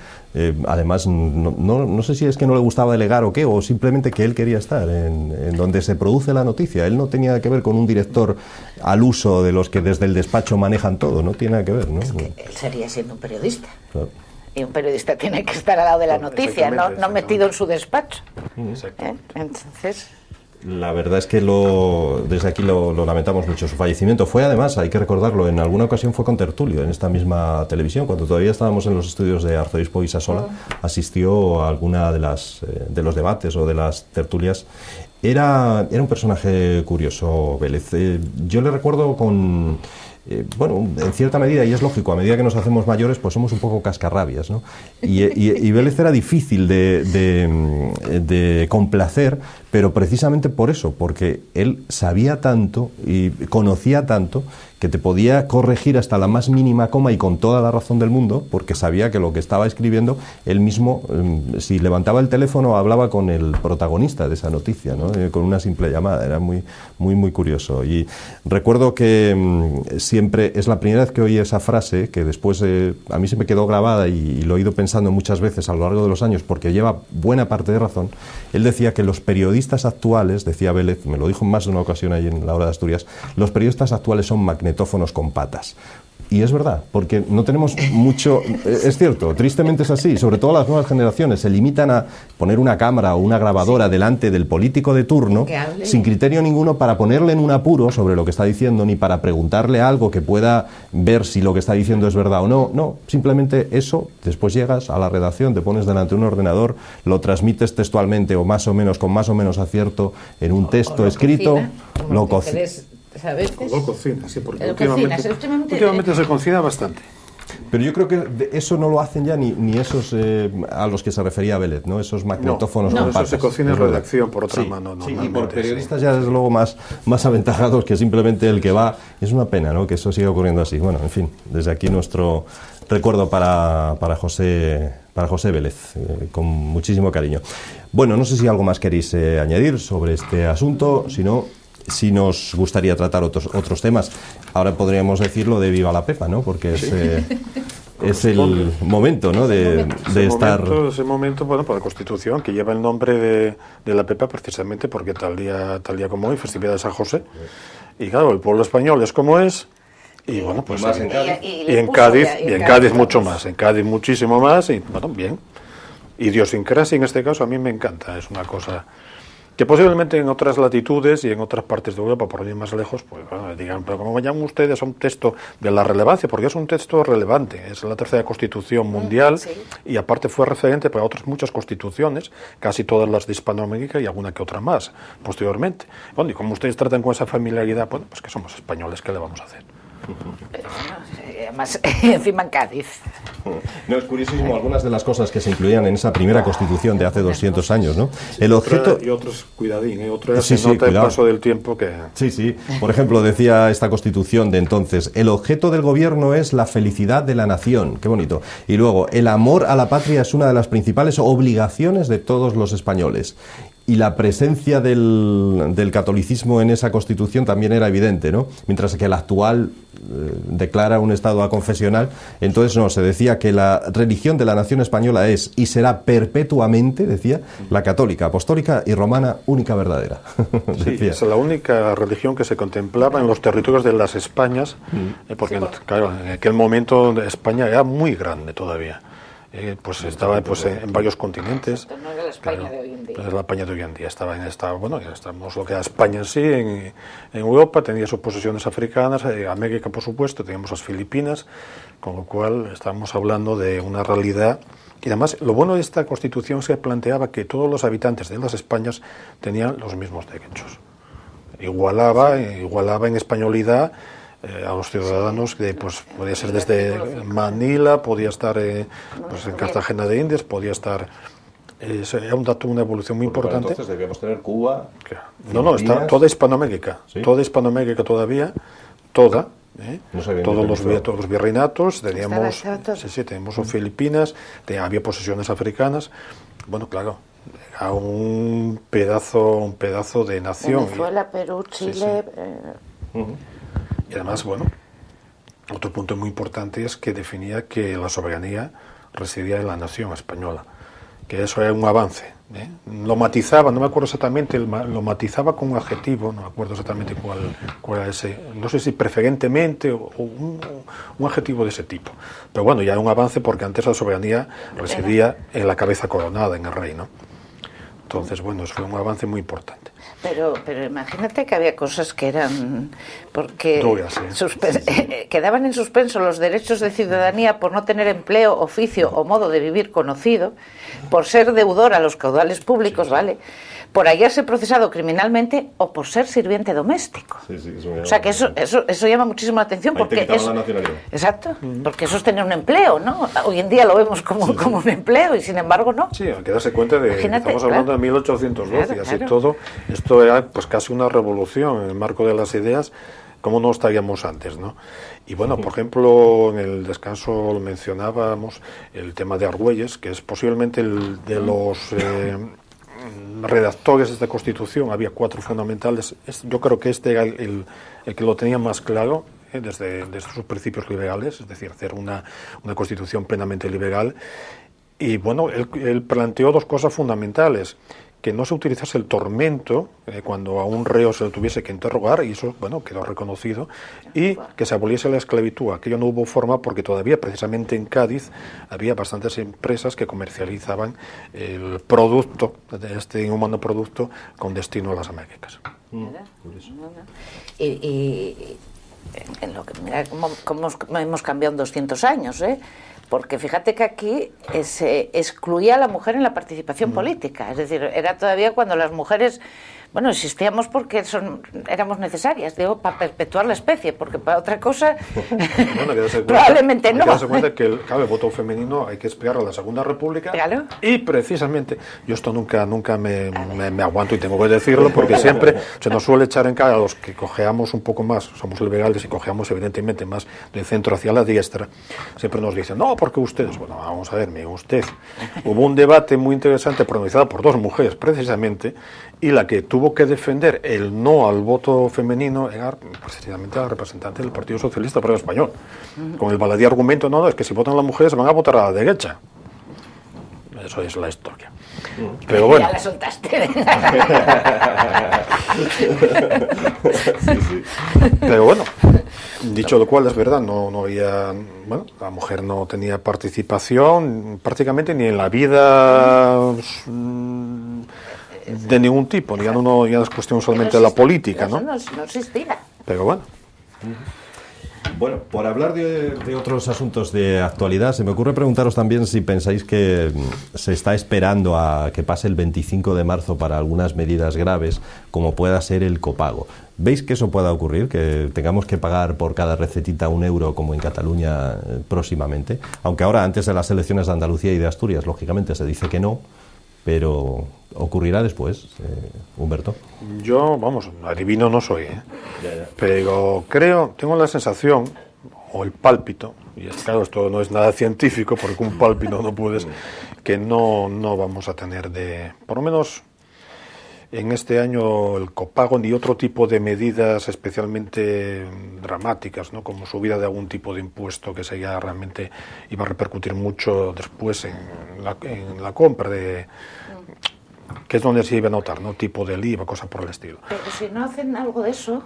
además no sé si es que no le gustaba delegar o qué, o simplemente que él quería estar en donde se produce la noticia. Él no tenía que ver con un director al uso de los que desde el despacho manejan todo, no tiene nada que ver, ¿no? Es que él sería siendo un periodista. Claro. Y un periodista tiene que estar al lado de la noticia, no metido en su despacho. Entonces... La verdad es que desde aquí lo lamentamos mucho, su fallecimiento. Fue además, hay que recordarlo, en alguna ocasión fue con tertulio en esta misma televisión, cuando todavía estábamos en los estudios de Arzobispo Isasola, asistió a alguna de los debates o de las tertulias. Era un personaje curioso, Vélez. Yo le recuerdo con... bueno, en cierta medida, y es lógico, a medida que nos hacemos mayores, pues somos un poco cascarrabias, ¿no? Y Vélez era difícil de complacer, pero precisamente por eso, porque él sabía tanto y conocía tanto que te podía corregir hasta la más mínima coma y con toda la razón del mundo, porque sabía que lo que estaba escribiendo, él mismo, si levantaba el teléfono, hablaba con el protagonista de esa noticia, ¿no? Con una simple llamada. Era muy, muy, muy curioso. Y recuerdo que siempre, es la primera vez que oí esa frase, que después a mí se me quedó grabada y lo he ido pensando muchas veces a lo largo de los años, porque lleva buena parte de razón. Él decía que los periodistas actuales, decía Vélez, me lo dijo en más de una ocasión ahí en La Hora de Asturias, los periodistas actuales son magnetófonos con patas. Y es verdad, porque no tenemos mucho... Es cierto, tristemente es así. Sobre todo las nuevas generaciones se limitan a poner una cámara o una grabadora delante del político de turno sin criterio ninguno para ponerle en un apuro sobre lo que está diciendo, ni para preguntarle algo que pueda ver si lo que está diciendo es verdad o no. No, simplemente eso, después llegas a la redacción, te pones delante de un ordenador, lo transmites textualmente o más o menos, con más o menos acierto en un texto escrito, lo cocinas. Lo cocina, sí, porque últimamente se cocina bastante. Pero yo creo que eso no lo hacen ya ni esos a los que se refería Vélez, ¿no? Esos magnetófonos con patas. Eso se cocina en redacción por otra mano. Sí, y por periodistas ya desde luego más aventajados que simplemente el que va. Es una pena, ¿no?, que eso siga ocurriendo así. Bueno, en fin, desde aquí nuestro recuerdo para José Vélez, con muchísimo cariño. Bueno, no sé si algo más queréis añadir sobre este asunto, si no... Sí nos gustaría tratar otros temas. Ahora podríamos decirlo de Viva la Pepa, ¿no? Porque es el momento, ¿no?, de estar... Ese momento, bueno, por la Constitución, que lleva el nombre de la Pepa precisamente porque tal día como hoy, festividad de San José. Y claro, el pueblo español es como es. Y bueno, pues más en Cádiz. Y en Cádiz mucho más. En Cádiz muchísimo más. Y bueno, bien. Idiosincrasia en este caso a mí me encanta. Es una cosa... que posiblemente en otras latitudes y en otras partes de Europa, por ir más lejos, pues bueno, digan, pero ¿cómo llaman ustedes a un texto de la relevancia? Porque es un texto relevante, es la tercera Constitución mundial, y aparte fue referente para otras muchas constituciones, casi todas las de Hispanoamérica y alguna que otra más, posteriormente. Bueno, y como ustedes tratan con esa familiaridad, pues que somos españoles, ¿qué le vamos a hacer? Pero bueno, además encima en Cádiz. No, es curiosísimo algunas de las cosas que se incluían en esa primera Constitución de hace 200 años, ¿no? El objeto... Y otros, cuidadín, otras Sí, se nota el cuidado. paso del tiempo que... Sí. Por ejemplo, decía esta Constitución de entonces, el objeto del gobierno es la felicidad de la nación. Qué bonito. Y luego, el amor a la patria es una de las principales obligaciones de todos los españoles. Y la presencia del catolicismo en esa Constitución también era evidente, ¿no? Mientras que la actual declara un estado aconfesional, entonces no, se decía que la religión de la nación española es y será perpetuamente, decía, la católica, apostólica y romana única verdadera. Sí, Decía. es la única religión que se contemplaba en los territorios de las Españas, porque claro, en aquel momento España era muy grande todavía. Pues estaba en varios continentes. No era la España de hoy en día. No es la España de hoy en día. Bueno, ya estamos lo que era España en sí, en Europa, tenía sus posesiones africanas, América por supuesto, teníamos las Filipinas, con lo cual estamos hablando de una realidad. Y además, lo bueno de esta Constitución se planteaba que todos los habitantes de las Españas tenían los mismos derechos. Igualaba en españolidad a los ciudadanos que pues podía ser desde Manila, podía estar pues en Cartagena de Indias, podía estar era un dato, una evolución muy importante. Entonces debíamos tener Cuba. No, está toda Hispanoamérica, ¿Sí? Toda Hispanoamérica todavía, toda. No sabía todos ni los pensado. todos los virreinatos, teníamos Estaba todo. sí, tenemos Filipinas, había posesiones africanas. Bueno, claro, era un pedazo de nación. Venezuela, Perú, Chile... Y además, bueno, otro punto muy importante es que definía que la soberanía residía en la nación española, que eso era un avance. Lo matizaba, no me acuerdo exactamente, lo matizaba con un adjetivo, no me acuerdo exactamente cuál era ese, no sé si preferentemente o un adjetivo de ese tipo. Pero bueno, ya era un avance porque antes la soberanía residía en la cabeza coronada, en el rey, ¿no? Entonces, bueno, eso fue un avance muy importante. Pero imagínate que había cosas que eran... porque Duras, sí. quedaban en suspenso los derechos de ciudadanía por no tener empleo, oficio o modo de vivir conocido, por ser deudor a los caudales públicos, ¿vale?, por hallarse procesado criminalmente o por ser sirviente doméstico. O sea que eso llama muchísimo la atención. Ahí Porque te quitaban la nacionalidad. Exacto, porque eso es tener un empleo, ¿no? Hoy en día lo vemos como un empleo y sin embargo no. Sí, hay que darse cuenta de que Imagínate, estamos hablando claro. de 1812 y así Claro. todo. Esto era pues casi una revolución en el marco de las ideas, como no estaríamos antes, ¿no? Y bueno, por ejemplo, en el descanso lo mencionábamos, el tema de Argüelles, que es posiblemente el de los redactores de esta Constitución. Había 4 fundamentales. Yo creo que este era el que lo tenía más claro, desde sus principios liberales, es decir, hacer una Constitución plenamente liberal. Y bueno, él planteó 2 cosas fundamentales: que no se utilizase el tormento cuando a un reo se le tuviese que interrogar, y eso, bueno, quedó reconocido, y que se aboliese la esclavitud. Aquello no hubo forma porque todavía, precisamente en Cádiz, había bastantes empresas que comercializaban el producto, este inhumano producto, con destino a las Américas. Y en lo que, mira cómo hemos cambiado en 200 años, ¿eh? Porque fíjate que aquí se excluía a la mujer en la participación política. Es decir, era todavía cuando las mujeres, bueno, existíamos porque éramos necesarias, digo, para perpetuar la especie, porque para otra cosa Bueno, probablemente no. Hay que darse cuenta que el voto femenino hay que esperar a la Segunda República. Claro. Y precisamente, yo esto nunca me aguanto y tengo que decirlo, porque siempre se nos suele echar en cara a los que cojeamos un poco más, somos liberales y cojeamos evidentemente más del centro hacia la diestra. Siempre nos dicen, no, porque ustedes, bueno, vamos a ver, mire usted. Hubo un debate muy interesante protagonizado por 2 mujeres precisamente, y la que tuvo que defender el no al voto femenino era precisamente la representante del Partido Socialista Obrero Español, con el baladí argumento: no, es que si votan las mujeres van a votar a la derecha. Eso es la historia. Pero bueno. Ya la soltaste. Pero bueno, dicho lo cual, es verdad, no había, bueno, la mujer no tenía participación prácticamente ni en la vida de ningún tipo, ya no es cuestión solamente de la política, ¿no? No existía. Pero bueno. Bueno, por hablar de otros asuntos de actualidad, se me ocurre preguntaros también si pensáis que se está esperando a que pase el 25 de marzo para algunas medidas graves, como pueda ser el copago. ¿Veis que eso pueda ocurrir? ¿Que tengamos que pagar por cada recetita €1 como en Cataluña próximamente? Aunque ahora, antes de las elecciones de Andalucía y de Asturias, lógicamente se dice que no, pero ocurrirá después, Humberto. Yo, vamos, adivino no soy, pero tengo la sensación, o el pálpito, y claro, esto no es nada científico, porque un pálpito no puedes, que no vamos a tener por lo menos en este año, el copago ni otro tipo de medidas especialmente dramáticas, ¿no? Como subida de algún tipo de impuesto que realmente iba a repercutir mucho después en la compra que es donde se iba a notar, ¿no? Tipo del IVA, cosas por el estilo. Pero si no hacen algo de eso,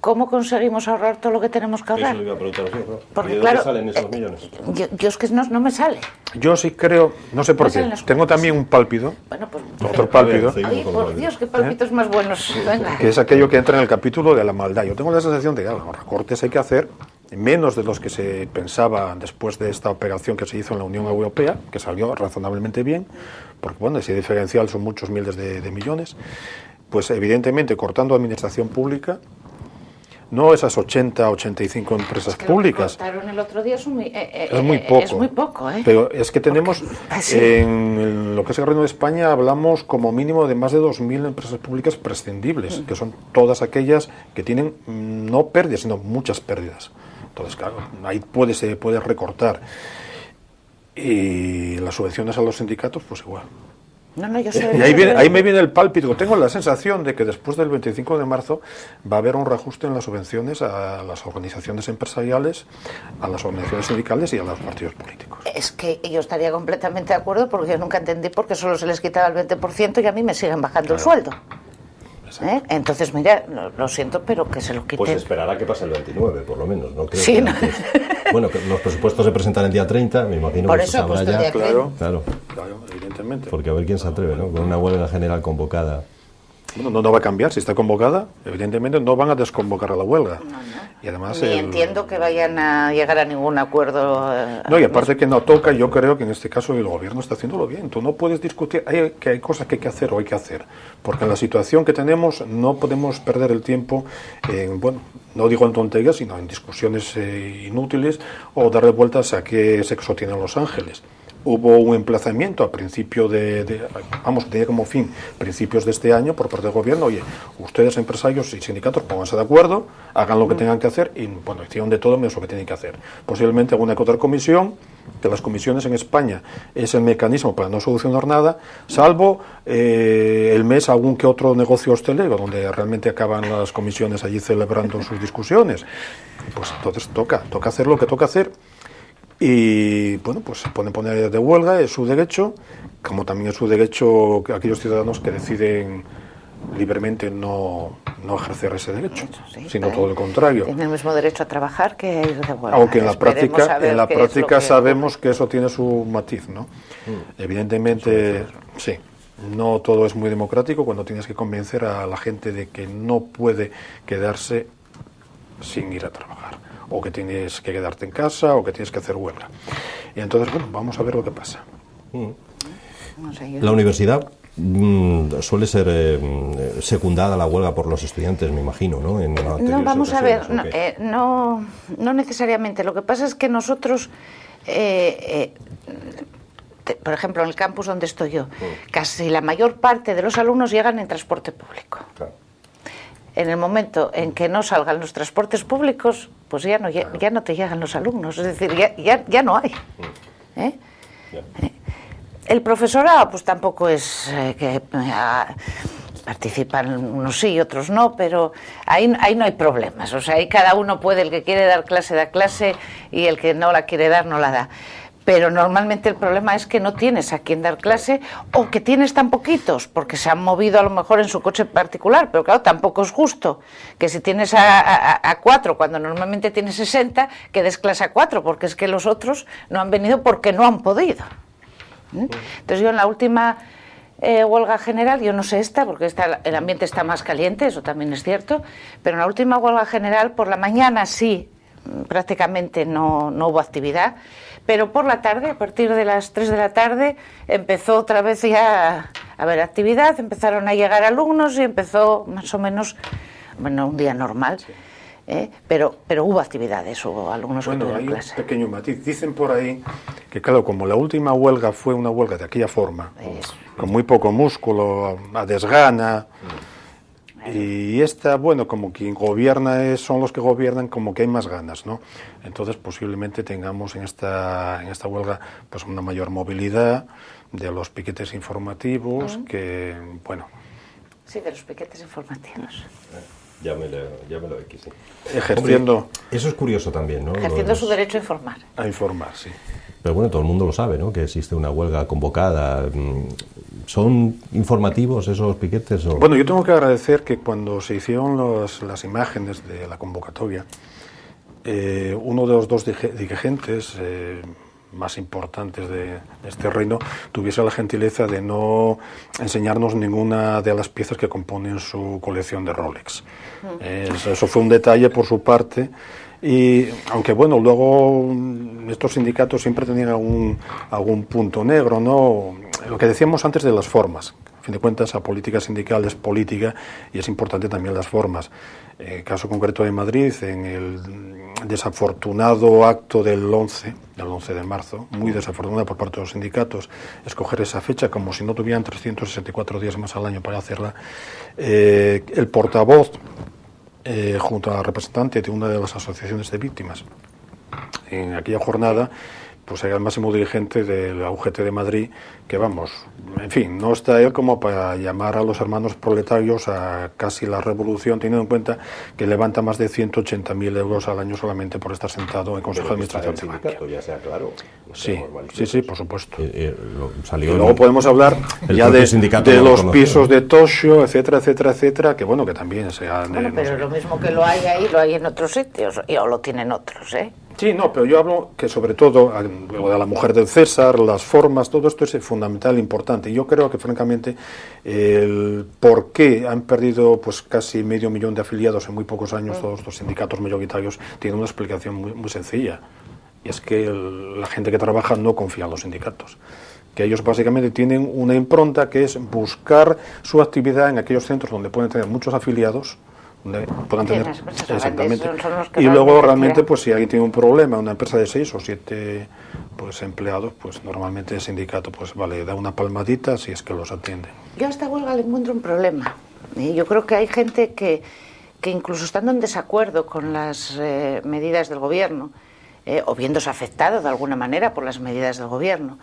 ¿cómo conseguimos ahorrar todo lo que tenemos que ahorrar? Eso iba a preguntaros yo, Porque, ¿de claro, dónde salen esos millones? Yo es que no me sale. Yo sí creo, no sé por qué, tengo también un pálpito, Bueno, pues... otro pálpito, Ay, por Dios, qué pálpitos más buenos. Venga. que es aquello que entra en el capítulo de la maldad. Yo tengo la sensación de que los recortes hay que hacer menos de los que se pensaba después de esta operación que se hizo en la Unión Europea, que salió razonablemente bien, porque bueno, ese diferencial son muchos miles de millones, pues evidentemente cortando administración pública, no esas 80, 85 empresas públicas. Lo que cortaron el otro día es muy poco. Es muy poco, Pero es que tenemos, en lo que es el Reino de España, hablamos como mínimo de más de 2.000 empresas públicas prescindibles, que son todas aquellas que tienen no pérdidas, sino muchas pérdidas. Entonces, claro, ahí se puede recortar. Y las subvenciones a los sindicatos, pues igual. No, yo sé. Y ahí me viene el pálpito. Tengo la sensación de que después del 25 de marzo va a haber un reajuste en las subvenciones a las organizaciones empresariales, a las organizaciones sindicales y a los partidos políticos. Es que yo estaría completamente de acuerdo, porque yo nunca entendí por qué solo se les quitaba el 20% y a mí me siguen bajando el sueldo. Entonces, mira, lo siento, pero que se lo quiten. Pues esperará que pase el 29, por lo menos. No creo sí, que no. Antes. Bueno, que los presupuestos se presentan el día 30, me imagino por que eso se sabrá ya. Claro, evidentemente. Porque a ver quién se atreve, ¿no? Con una huelga general convocada. Bueno, no va a cambiar. Si está convocada, evidentemente no van a desconvocar a la huelga. Y además ni entiendo que vayan a llegar a ningún acuerdo. No, y aparte que no toca, yo creo que en este caso el gobierno está haciéndolo bien. Tú no puedes discutir, hay cosas que hay que hacer o hay que hacer. Porque en la situación que tenemos no podemos perder el tiempo en, bueno, no digo en tonterías, sino en discusiones inútiles o darle vueltas a qué sexo tienen los ángeles. Hubo un emplazamiento a principio tenía como fin principios de este año por parte del gobierno. Oye, ustedes empresarios y sindicatos pónganse de acuerdo, hagan lo que tengan que hacer y bueno, hicieron de todo menos lo que tienen que hacer. Posiblemente alguna que otra comisión, que las comisiones en España es el mecanismo para no solucionar nada, salvo el mes algún que otro negocio hostelero, donde realmente acaban las comisiones allí celebrando sus discusiones. Pues entonces toca hacer lo que toca hacer. Y bueno, pues se pueden poner de huelga, es su derecho, como también es su derecho aquellos ciudadanos que deciden libremente no ejercer ese derecho, sino todo lo contrario. Tienen el mismo derecho a trabajar que a ir de huelga. Aunque en la práctica sabemos que eso tiene su matiz, ¿no? Evidentemente, sí. No todo es muy democrático cuando tienes que convencer a la gente de que no puede quedarse sin ir a trabajar, o que tienes que quedarte en casa, o que tienes que hacer huelga. Y entonces, bueno, vamos a ver lo que pasa. La universidad suele ser secundada la huelga por los estudiantes, me imagino, ¿no? No, vamos a ver, no necesariamente. Lo que pasa es que nosotros, por ejemplo, en el campus donde estoy yo, casi la mayor parte de los alumnos llegan en transporte público. Claro. En el momento en que no salgan los transportes públicos, pues ya no te llegan los alumnos, es decir, ya no hay. El profesorado, pues tampoco es que participan unos sí y otros no, pero ahí no hay problemas. O sea, ahí cada uno puede, el que quiere dar clase da clase y el que no la quiere dar no la da. Pero normalmente el problema es que no tienes a quien dar clase o que tienes tan poquitos, porque se han movido a lo mejor en su coche particular, pero claro, tampoco es justo que si tienes a 4, cuando normalmente tienes 60, que des clase a 4, porque es que los otros no han venido porque no han podido. Entonces yo en la última huelga general, yo no sé esta, porque el ambiente está más caliente, eso también es cierto, pero en la última huelga general, por la mañana sí, prácticamente no hubo actividad, pero por la tarde, a partir de las 3 de la tarde, empezó otra vez ya a haber actividad, empezaron a llegar alumnos y empezó más o menos, bueno, un día normal. Sí. Pero hubo actividades, hubo alumnos que tuvieron clase. Un pequeño matiz. Dicen por ahí que, claro, como la última huelga fue una huelga de aquella forma, con muy poco músculo, a desgana, y esta, bueno, como quien gobierna son los que gobiernan, como que hay más ganas, ¿no? Entonces, posiblemente tengamos en esta huelga pues una mayor movilidad de los piquetes informativos, que, bueno... Sí, de los piquetes informativos. Ya me lo X, sí. Ejerciendo... Hombre, eso es curioso también, ¿no? Ejerciendo su derecho a informar. A informar, sí. Pero bueno, todo el mundo lo sabe, ¿no? Que existe una huelga convocada. ¿Son informativos esos piquetes? ¿O? Bueno, yo tengo que agradecer que cuando se hicieron las imágenes de la convocatoria, uno de los dos dirigentes más importantes de este reino tuviese la gentileza de no enseñarnos ninguna de las piezas que componen su colección de Rolex. Eso fue un detalle por su parte, y aunque bueno, luego estos sindicatos siempre tenían algún punto negro, ¿no? Lo que decíamos antes de las formas. A fin de cuentas, la política sindical es política y es importante también las formas. Caso concreto de Madrid, en el desafortunado acto del 11 de marzo, muy desafortunado por parte de los sindicatos, escoger esa fecha como si no tuvieran 364 días más al año para hacerla, el portavoz, junto a la representante de una de las asociaciones de víctimas, en aquella jornada, pues era el máximo dirigente de la UGT de Madrid, que vamos, en fin, no está él como para llamar a los hermanos proletarios a casi la revolución, teniendo en cuenta que levanta más de 180.000 euros al año solamente por estar sentado en Consejo de Administración de Bankia. Ya sea claro. Sí, por supuesto. Y luego podemos hablar ya de los pisos de Toshio, etcétera, que bueno, que también se han... Bueno, pero no sé. Lo mismo que lo hay ahí, lo hay en otros sitios, o lo tienen otros, ¿eh? Sí, no, pero yo hablo que sobre todo lo de la mujer del César, las formas, todo esto es fundamental, importante. Yo creo que francamente el por qué han perdido pues casi 500.000 de afiliados en muy pocos años todos los sindicatos mayoritarios tiene una explicación muy sencilla. Y es que la gente que trabaja no confía en los sindicatos. Que ellos básicamente tienen una impronta que es buscar su actividad en aquellos centros donde pueden tener muchos afiliados, puedan tener exactamente, y luego realmente pues si alguien tiene un problema, una empresa de 6 o 7 pues empleados, pues normalmente el sindicato pues vale, da una palmadita si es que los atiende. Yo a esta huelga le encuentro un problema. Yo creo que hay gente que incluso estando en desacuerdo con las medidas del gobierno, o viéndose afectado de alguna manera por las medidas del gobierno,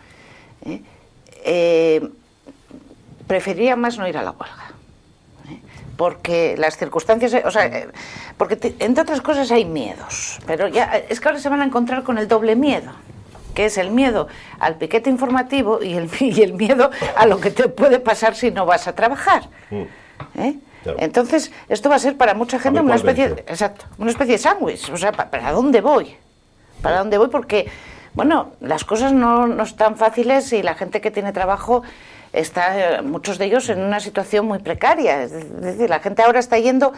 preferiría más no ir a la huelga. Porque las circunstancias, porque entre otras cosas hay miedos, pero ya es que ahora se van a encontrar con el doble miedo, que es el miedo al piquete informativo y el miedo a lo que te puede pasar si no vas a trabajar. Claro. Entonces, esto va a ser para mucha gente una especie de sándwich. O sea, ¿para dónde voy? ¿Para dónde voy? Porque, bueno, las cosas no están fáciles y la gente que tiene trabajo está, muchos de ellos, en una situación muy precaria. Es decir, la gente ahora está yendo...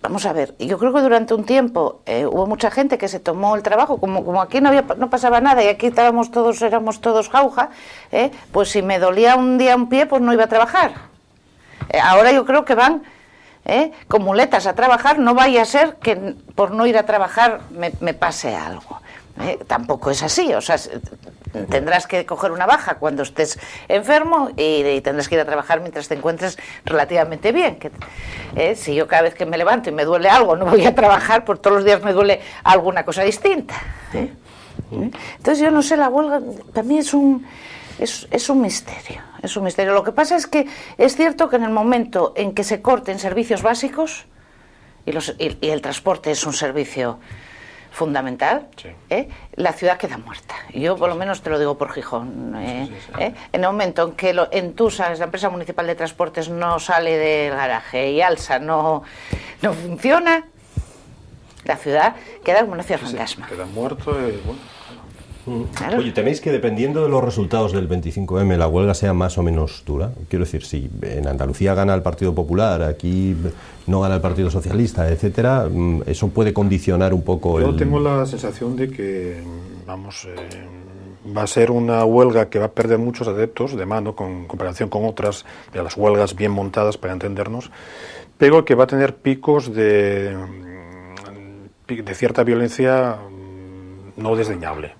Vamos a ver, yo creo que durante un tiempo hubo mucha gente que se tomó el trabajo, como aquí no pasaba nada y aquí éramos todos jauja, pues si me dolía un día un pie, pues no iba a trabajar. Ahora yo creo que van con muletas a trabajar, no vaya a ser que por no ir a trabajar me pase algo. Tampoco es así, o sea, tendrás que coger una baja cuando estés enfermo y tendrás que ir a trabajar mientras te encuentres relativamente bien. Si yo cada vez que me levanto y me duele algo no voy a trabajar, pues todos los días me duele alguna cosa distinta. Entonces yo no sé, la huelga para mí es un misterio, es un misterio. Lo que pasa es que es cierto que en el momento en que se corten servicios básicos, y el transporte es un servicio fundamental, sí. La ciudad queda muerta. Yo por lo menos te lo digo por Gijón. En el momento en que Entusa, la empresa municipal de transportes, no sale del garaje y Alsa no funciona, la ciudad queda como una ciudad fantasma. Queda muerto, bueno. Claro. Oye, ¿teméis que dependiendo de los resultados del 25M la huelga sea más o menos dura? Quiero decir, si en Andalucía gana el Partido Popular, aquí no gana el Partido Socialista, etcétera, ¿eso puede condicionar un poco Yo tengo la sensación de que, vamos, va a ser una huelga que va a perder muchos adeptos de mano en comparación con otras de las huelgas bien montadas, para entendernos, pero que va a tener picos de cierta violencia no desdeñable.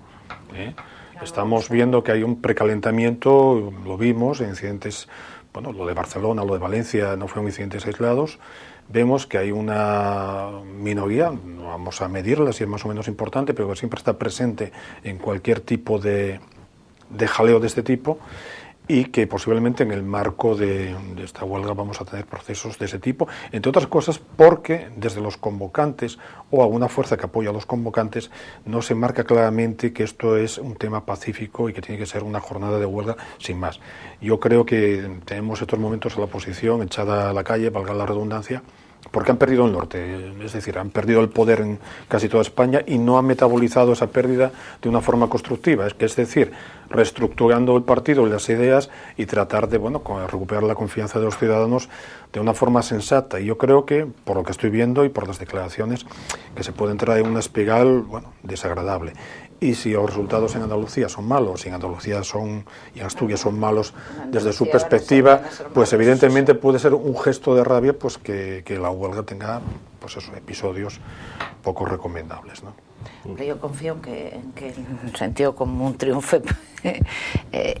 Estamos viendo que hay un precalentamiento, lo vimos en incidentes, bueno, lo de Barcelona, lo de Valencia no fueron incidentes aislados. Vemos que hay una minoría, no vamos a medirla si es más o menos importante, pero que siempre está presente en cualquier tipo de jaleo de este tipo, y que posiblemente en el marco de esta huelga vamos a tener procesos de ese tipo, entre otras cosas porque desde los convocantes o alguna fuerza que apoya a los convocantes no se marca claramente que esto es un tema pacífico y que tiene que ser una jornada de huelga sin más. Yo creo que tenemos estos momentos a la oposición echada a la calle, valga la redundancia, porque han perdido el norte, es decir, han perdido el poder en casi toda España y no han metabolizado esa pérdida de una forma constructiva, es decir, reestructurando el partido y las ideas y tratar de, bueno, recuperar la confianza de los ciudadanos de una forma sensata. Y yo creo que, por lo que estoy viendo y por las declaraciones, que se puede entrar en una espiral, bueno, desagradable. Y si los resultados en Andalucía son malos, y en Andalucía y en Asturias son malos desde su perspectiva, pues evidentemente puede ser un gesto de rabia, pues que la huelga tenga, pues esos episodios poco recomendables, ¿no? Yo confío en que el sentido común triunfe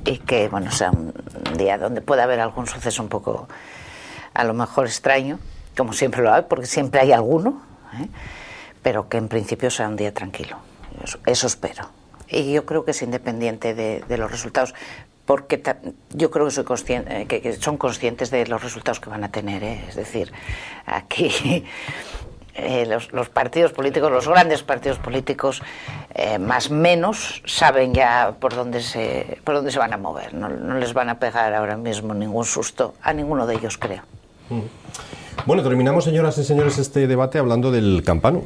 y que, bueno, sea un día donde pueda haber algún suceso un poco, a lo mejor extraño, como siempre lo hay, porque siempre hay alguno, pero que en principio sea un día tranquilo. Eso espero. Y yo creo que es independiente de los resultados, porque yo creo que soy consciente, que son conscientes de los resultados que van a tener, Es decir, aquí los partidos políticos, los grandes partidos políticos, más o menos saben ya por dónde se van a mover. No les van a pegar ahora mismo ningún susto a ninguno de ellos, creo. Bueno, terminamos, señoras y señores, este debate hablando del campano.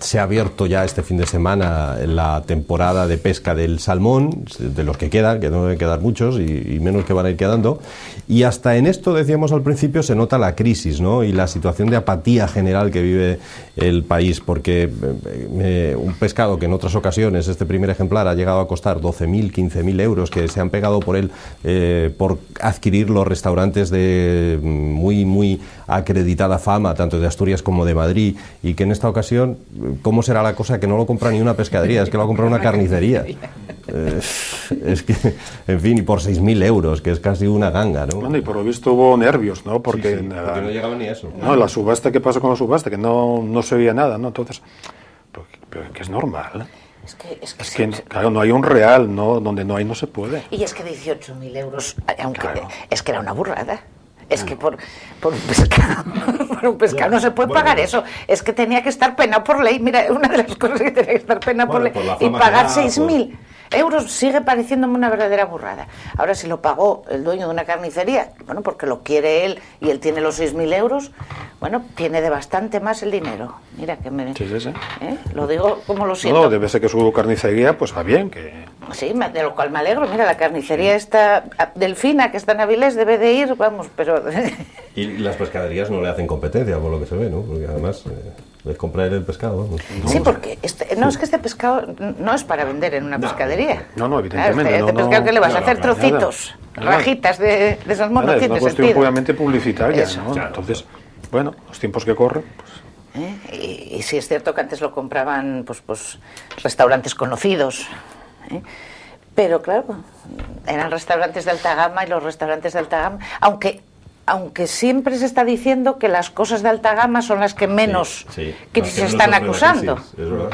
Se ha abierto ya este fin de semana la temporada de pesca del salmón, de los que quedan, que no deben quedar muchos y menos que van a ir quedando. Y hasta en esto, decíamos al principio, se nota la crisis, ¿no? Y la situación de apatía general que vive el país, porque un pescado que en otras ocasiones, este primer ejemplar, ha llegado a costar 12.000, 15.000 euros, que se han pegado por él, por adquirir los restaurantes de muy acreditada fama, tanto de Asturias como de Madrid, y que en esta ocasión, ¿cómo será la cosa? Que no lo compra ni una pescadería, es que lo ha comprado una carnicería. Es que, en fin, y por 6.000 euros, que es casi una ganga, ¿no? Bueno, y por lo visto hubo nervios, ¿no? Porque, porque no llegaba ni a eso. No, la subasta, ¿qué pasó con la subasta? Que no se veía nada, ¿no? Entonces, pero que es normal. Es que claro, no hay un real, ¿no? Donde no hay, no se puede. Y es que 18.000 euros, aunque claro, es que era una burrada. Es que por un pescado no se puede pagar eso. Es que tenía que estar penado por ley. Mira, una de las cosas que tenía que estar penado por ley. Y pagar 6.000 euros sigue pareciéndome una verdadera burrada. Ahora, si lo pagó el dueño de una carnicería, bueno, porque lo quiere él y él tiene los 6.000 euros, bueno, tiene de bastante más el dinero. Mira, que me... Sí. Lo digo como lo siento. No, debe ser que su carnicería, pues va bien, que... Sí, de lo cual me alegro. Mira, la carnicería esta Delfina, que está en Avilés, debe de ir, vamos, pero... Y las pescaderías no le hacen competencia, por lo que se ve, ¿no? Porque además es comprar el pescado, vamos. Sí, porque es que este pescado no es para vender en una pescadería. No, evidentemente. Claro, pescado que le vas a hacer trocitos, rajitas de salmón, no tiene sentido. Es una cuestión puramente publicitaria, eso, ¿no? claro. Entonces, bueno, los tiempos que corren, pues... Y sí es cierto que antes lo compraban pues restaurantes conocidos, pero claro, eran restaurantes de alta gama, y los restaurantes de alta gama, aunque siempre se está diciendo que las cosas de alta gama son las que menos que se están acusando. Crisis, es verdad.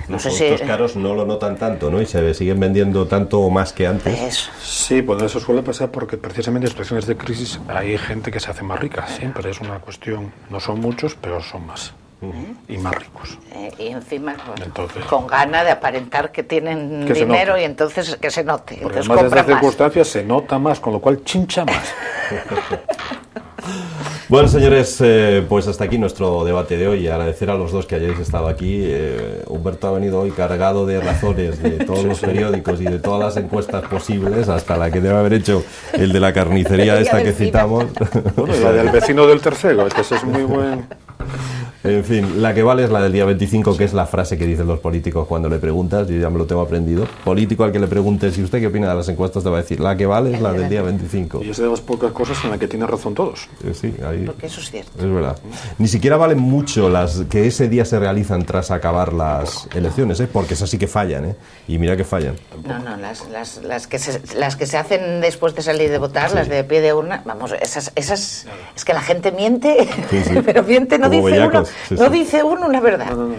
Los productos caros no lo notan tanto, ¿no? Y se siguen vendiendo tanto o más que antes. Eso. Sí, pues eso suele pasar porque precisamente en situaciones de crisis hay gente que se hace más rica. Siempre es una cuestión, no son muchos, pero son más. Y más ricos. Y encima entonces, con gana de aparentar que tienen dinero, y entonces que se note. Porque entonces además de estas circunstancias se nota más, con lo cual chincha más. Bueno, señores, pues hasta aquí nuestro debate de hoy. Agradecer a los dos que hayáis estado aquí. Humberto ha venido hoy cargado de razones de todos los periódicos y de todas las encuestas posibles, hasta la que debe haber hecho el de la carnicería esta que citamos. Bueno, y la del vecino del tercero, que ese es muy buen... En fin, la que vale es la del día 25, que es la frase que dicen los políticos cuando le preguntas. Yo ya me lo tengo aprendido. Político al que le preguntes, ¿y usted qué opina de las encuestas? Te va a decir, la que vale es la del día 25. Y es de las pocas cosas en las que tienen razón todos. Sí, ahí... Porque eso es cierto. Es verdad. Ni siquiera valen mucho las que ese día se realizan tras acabar las elecciones, porque esas sí que fallan, y mira que fallan. No, las que se hacen después de salir de votar, sí. Las de pie de urna, vamos, esas es que la gente miente, sí. Pero miente, no dice uno, sí. No dice uno la verdad. No.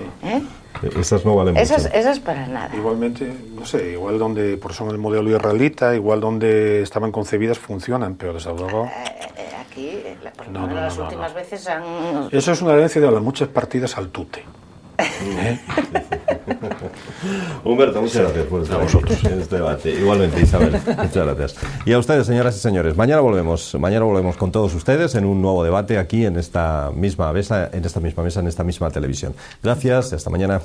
Esas no valen mucho. Esas para nada. Igualmente, no sé, igual donde, por son el modelo israelita, igual donde estaban concebidas funcionan, pero desde luego... Aquí, por lo menos las últimas veces han... Eso es una herencia de las muchas partidas al tute. Humberto, muchas gracias por estar vosotros en este debate. Igualmente, Isabel, muchas gracias. Y a ustedes, señoras y señores, mañana volvemos con todos ustedes en un nuevo debate aquí en esta misma mesa, en esta misma televisión. Gracias y hasta mañana.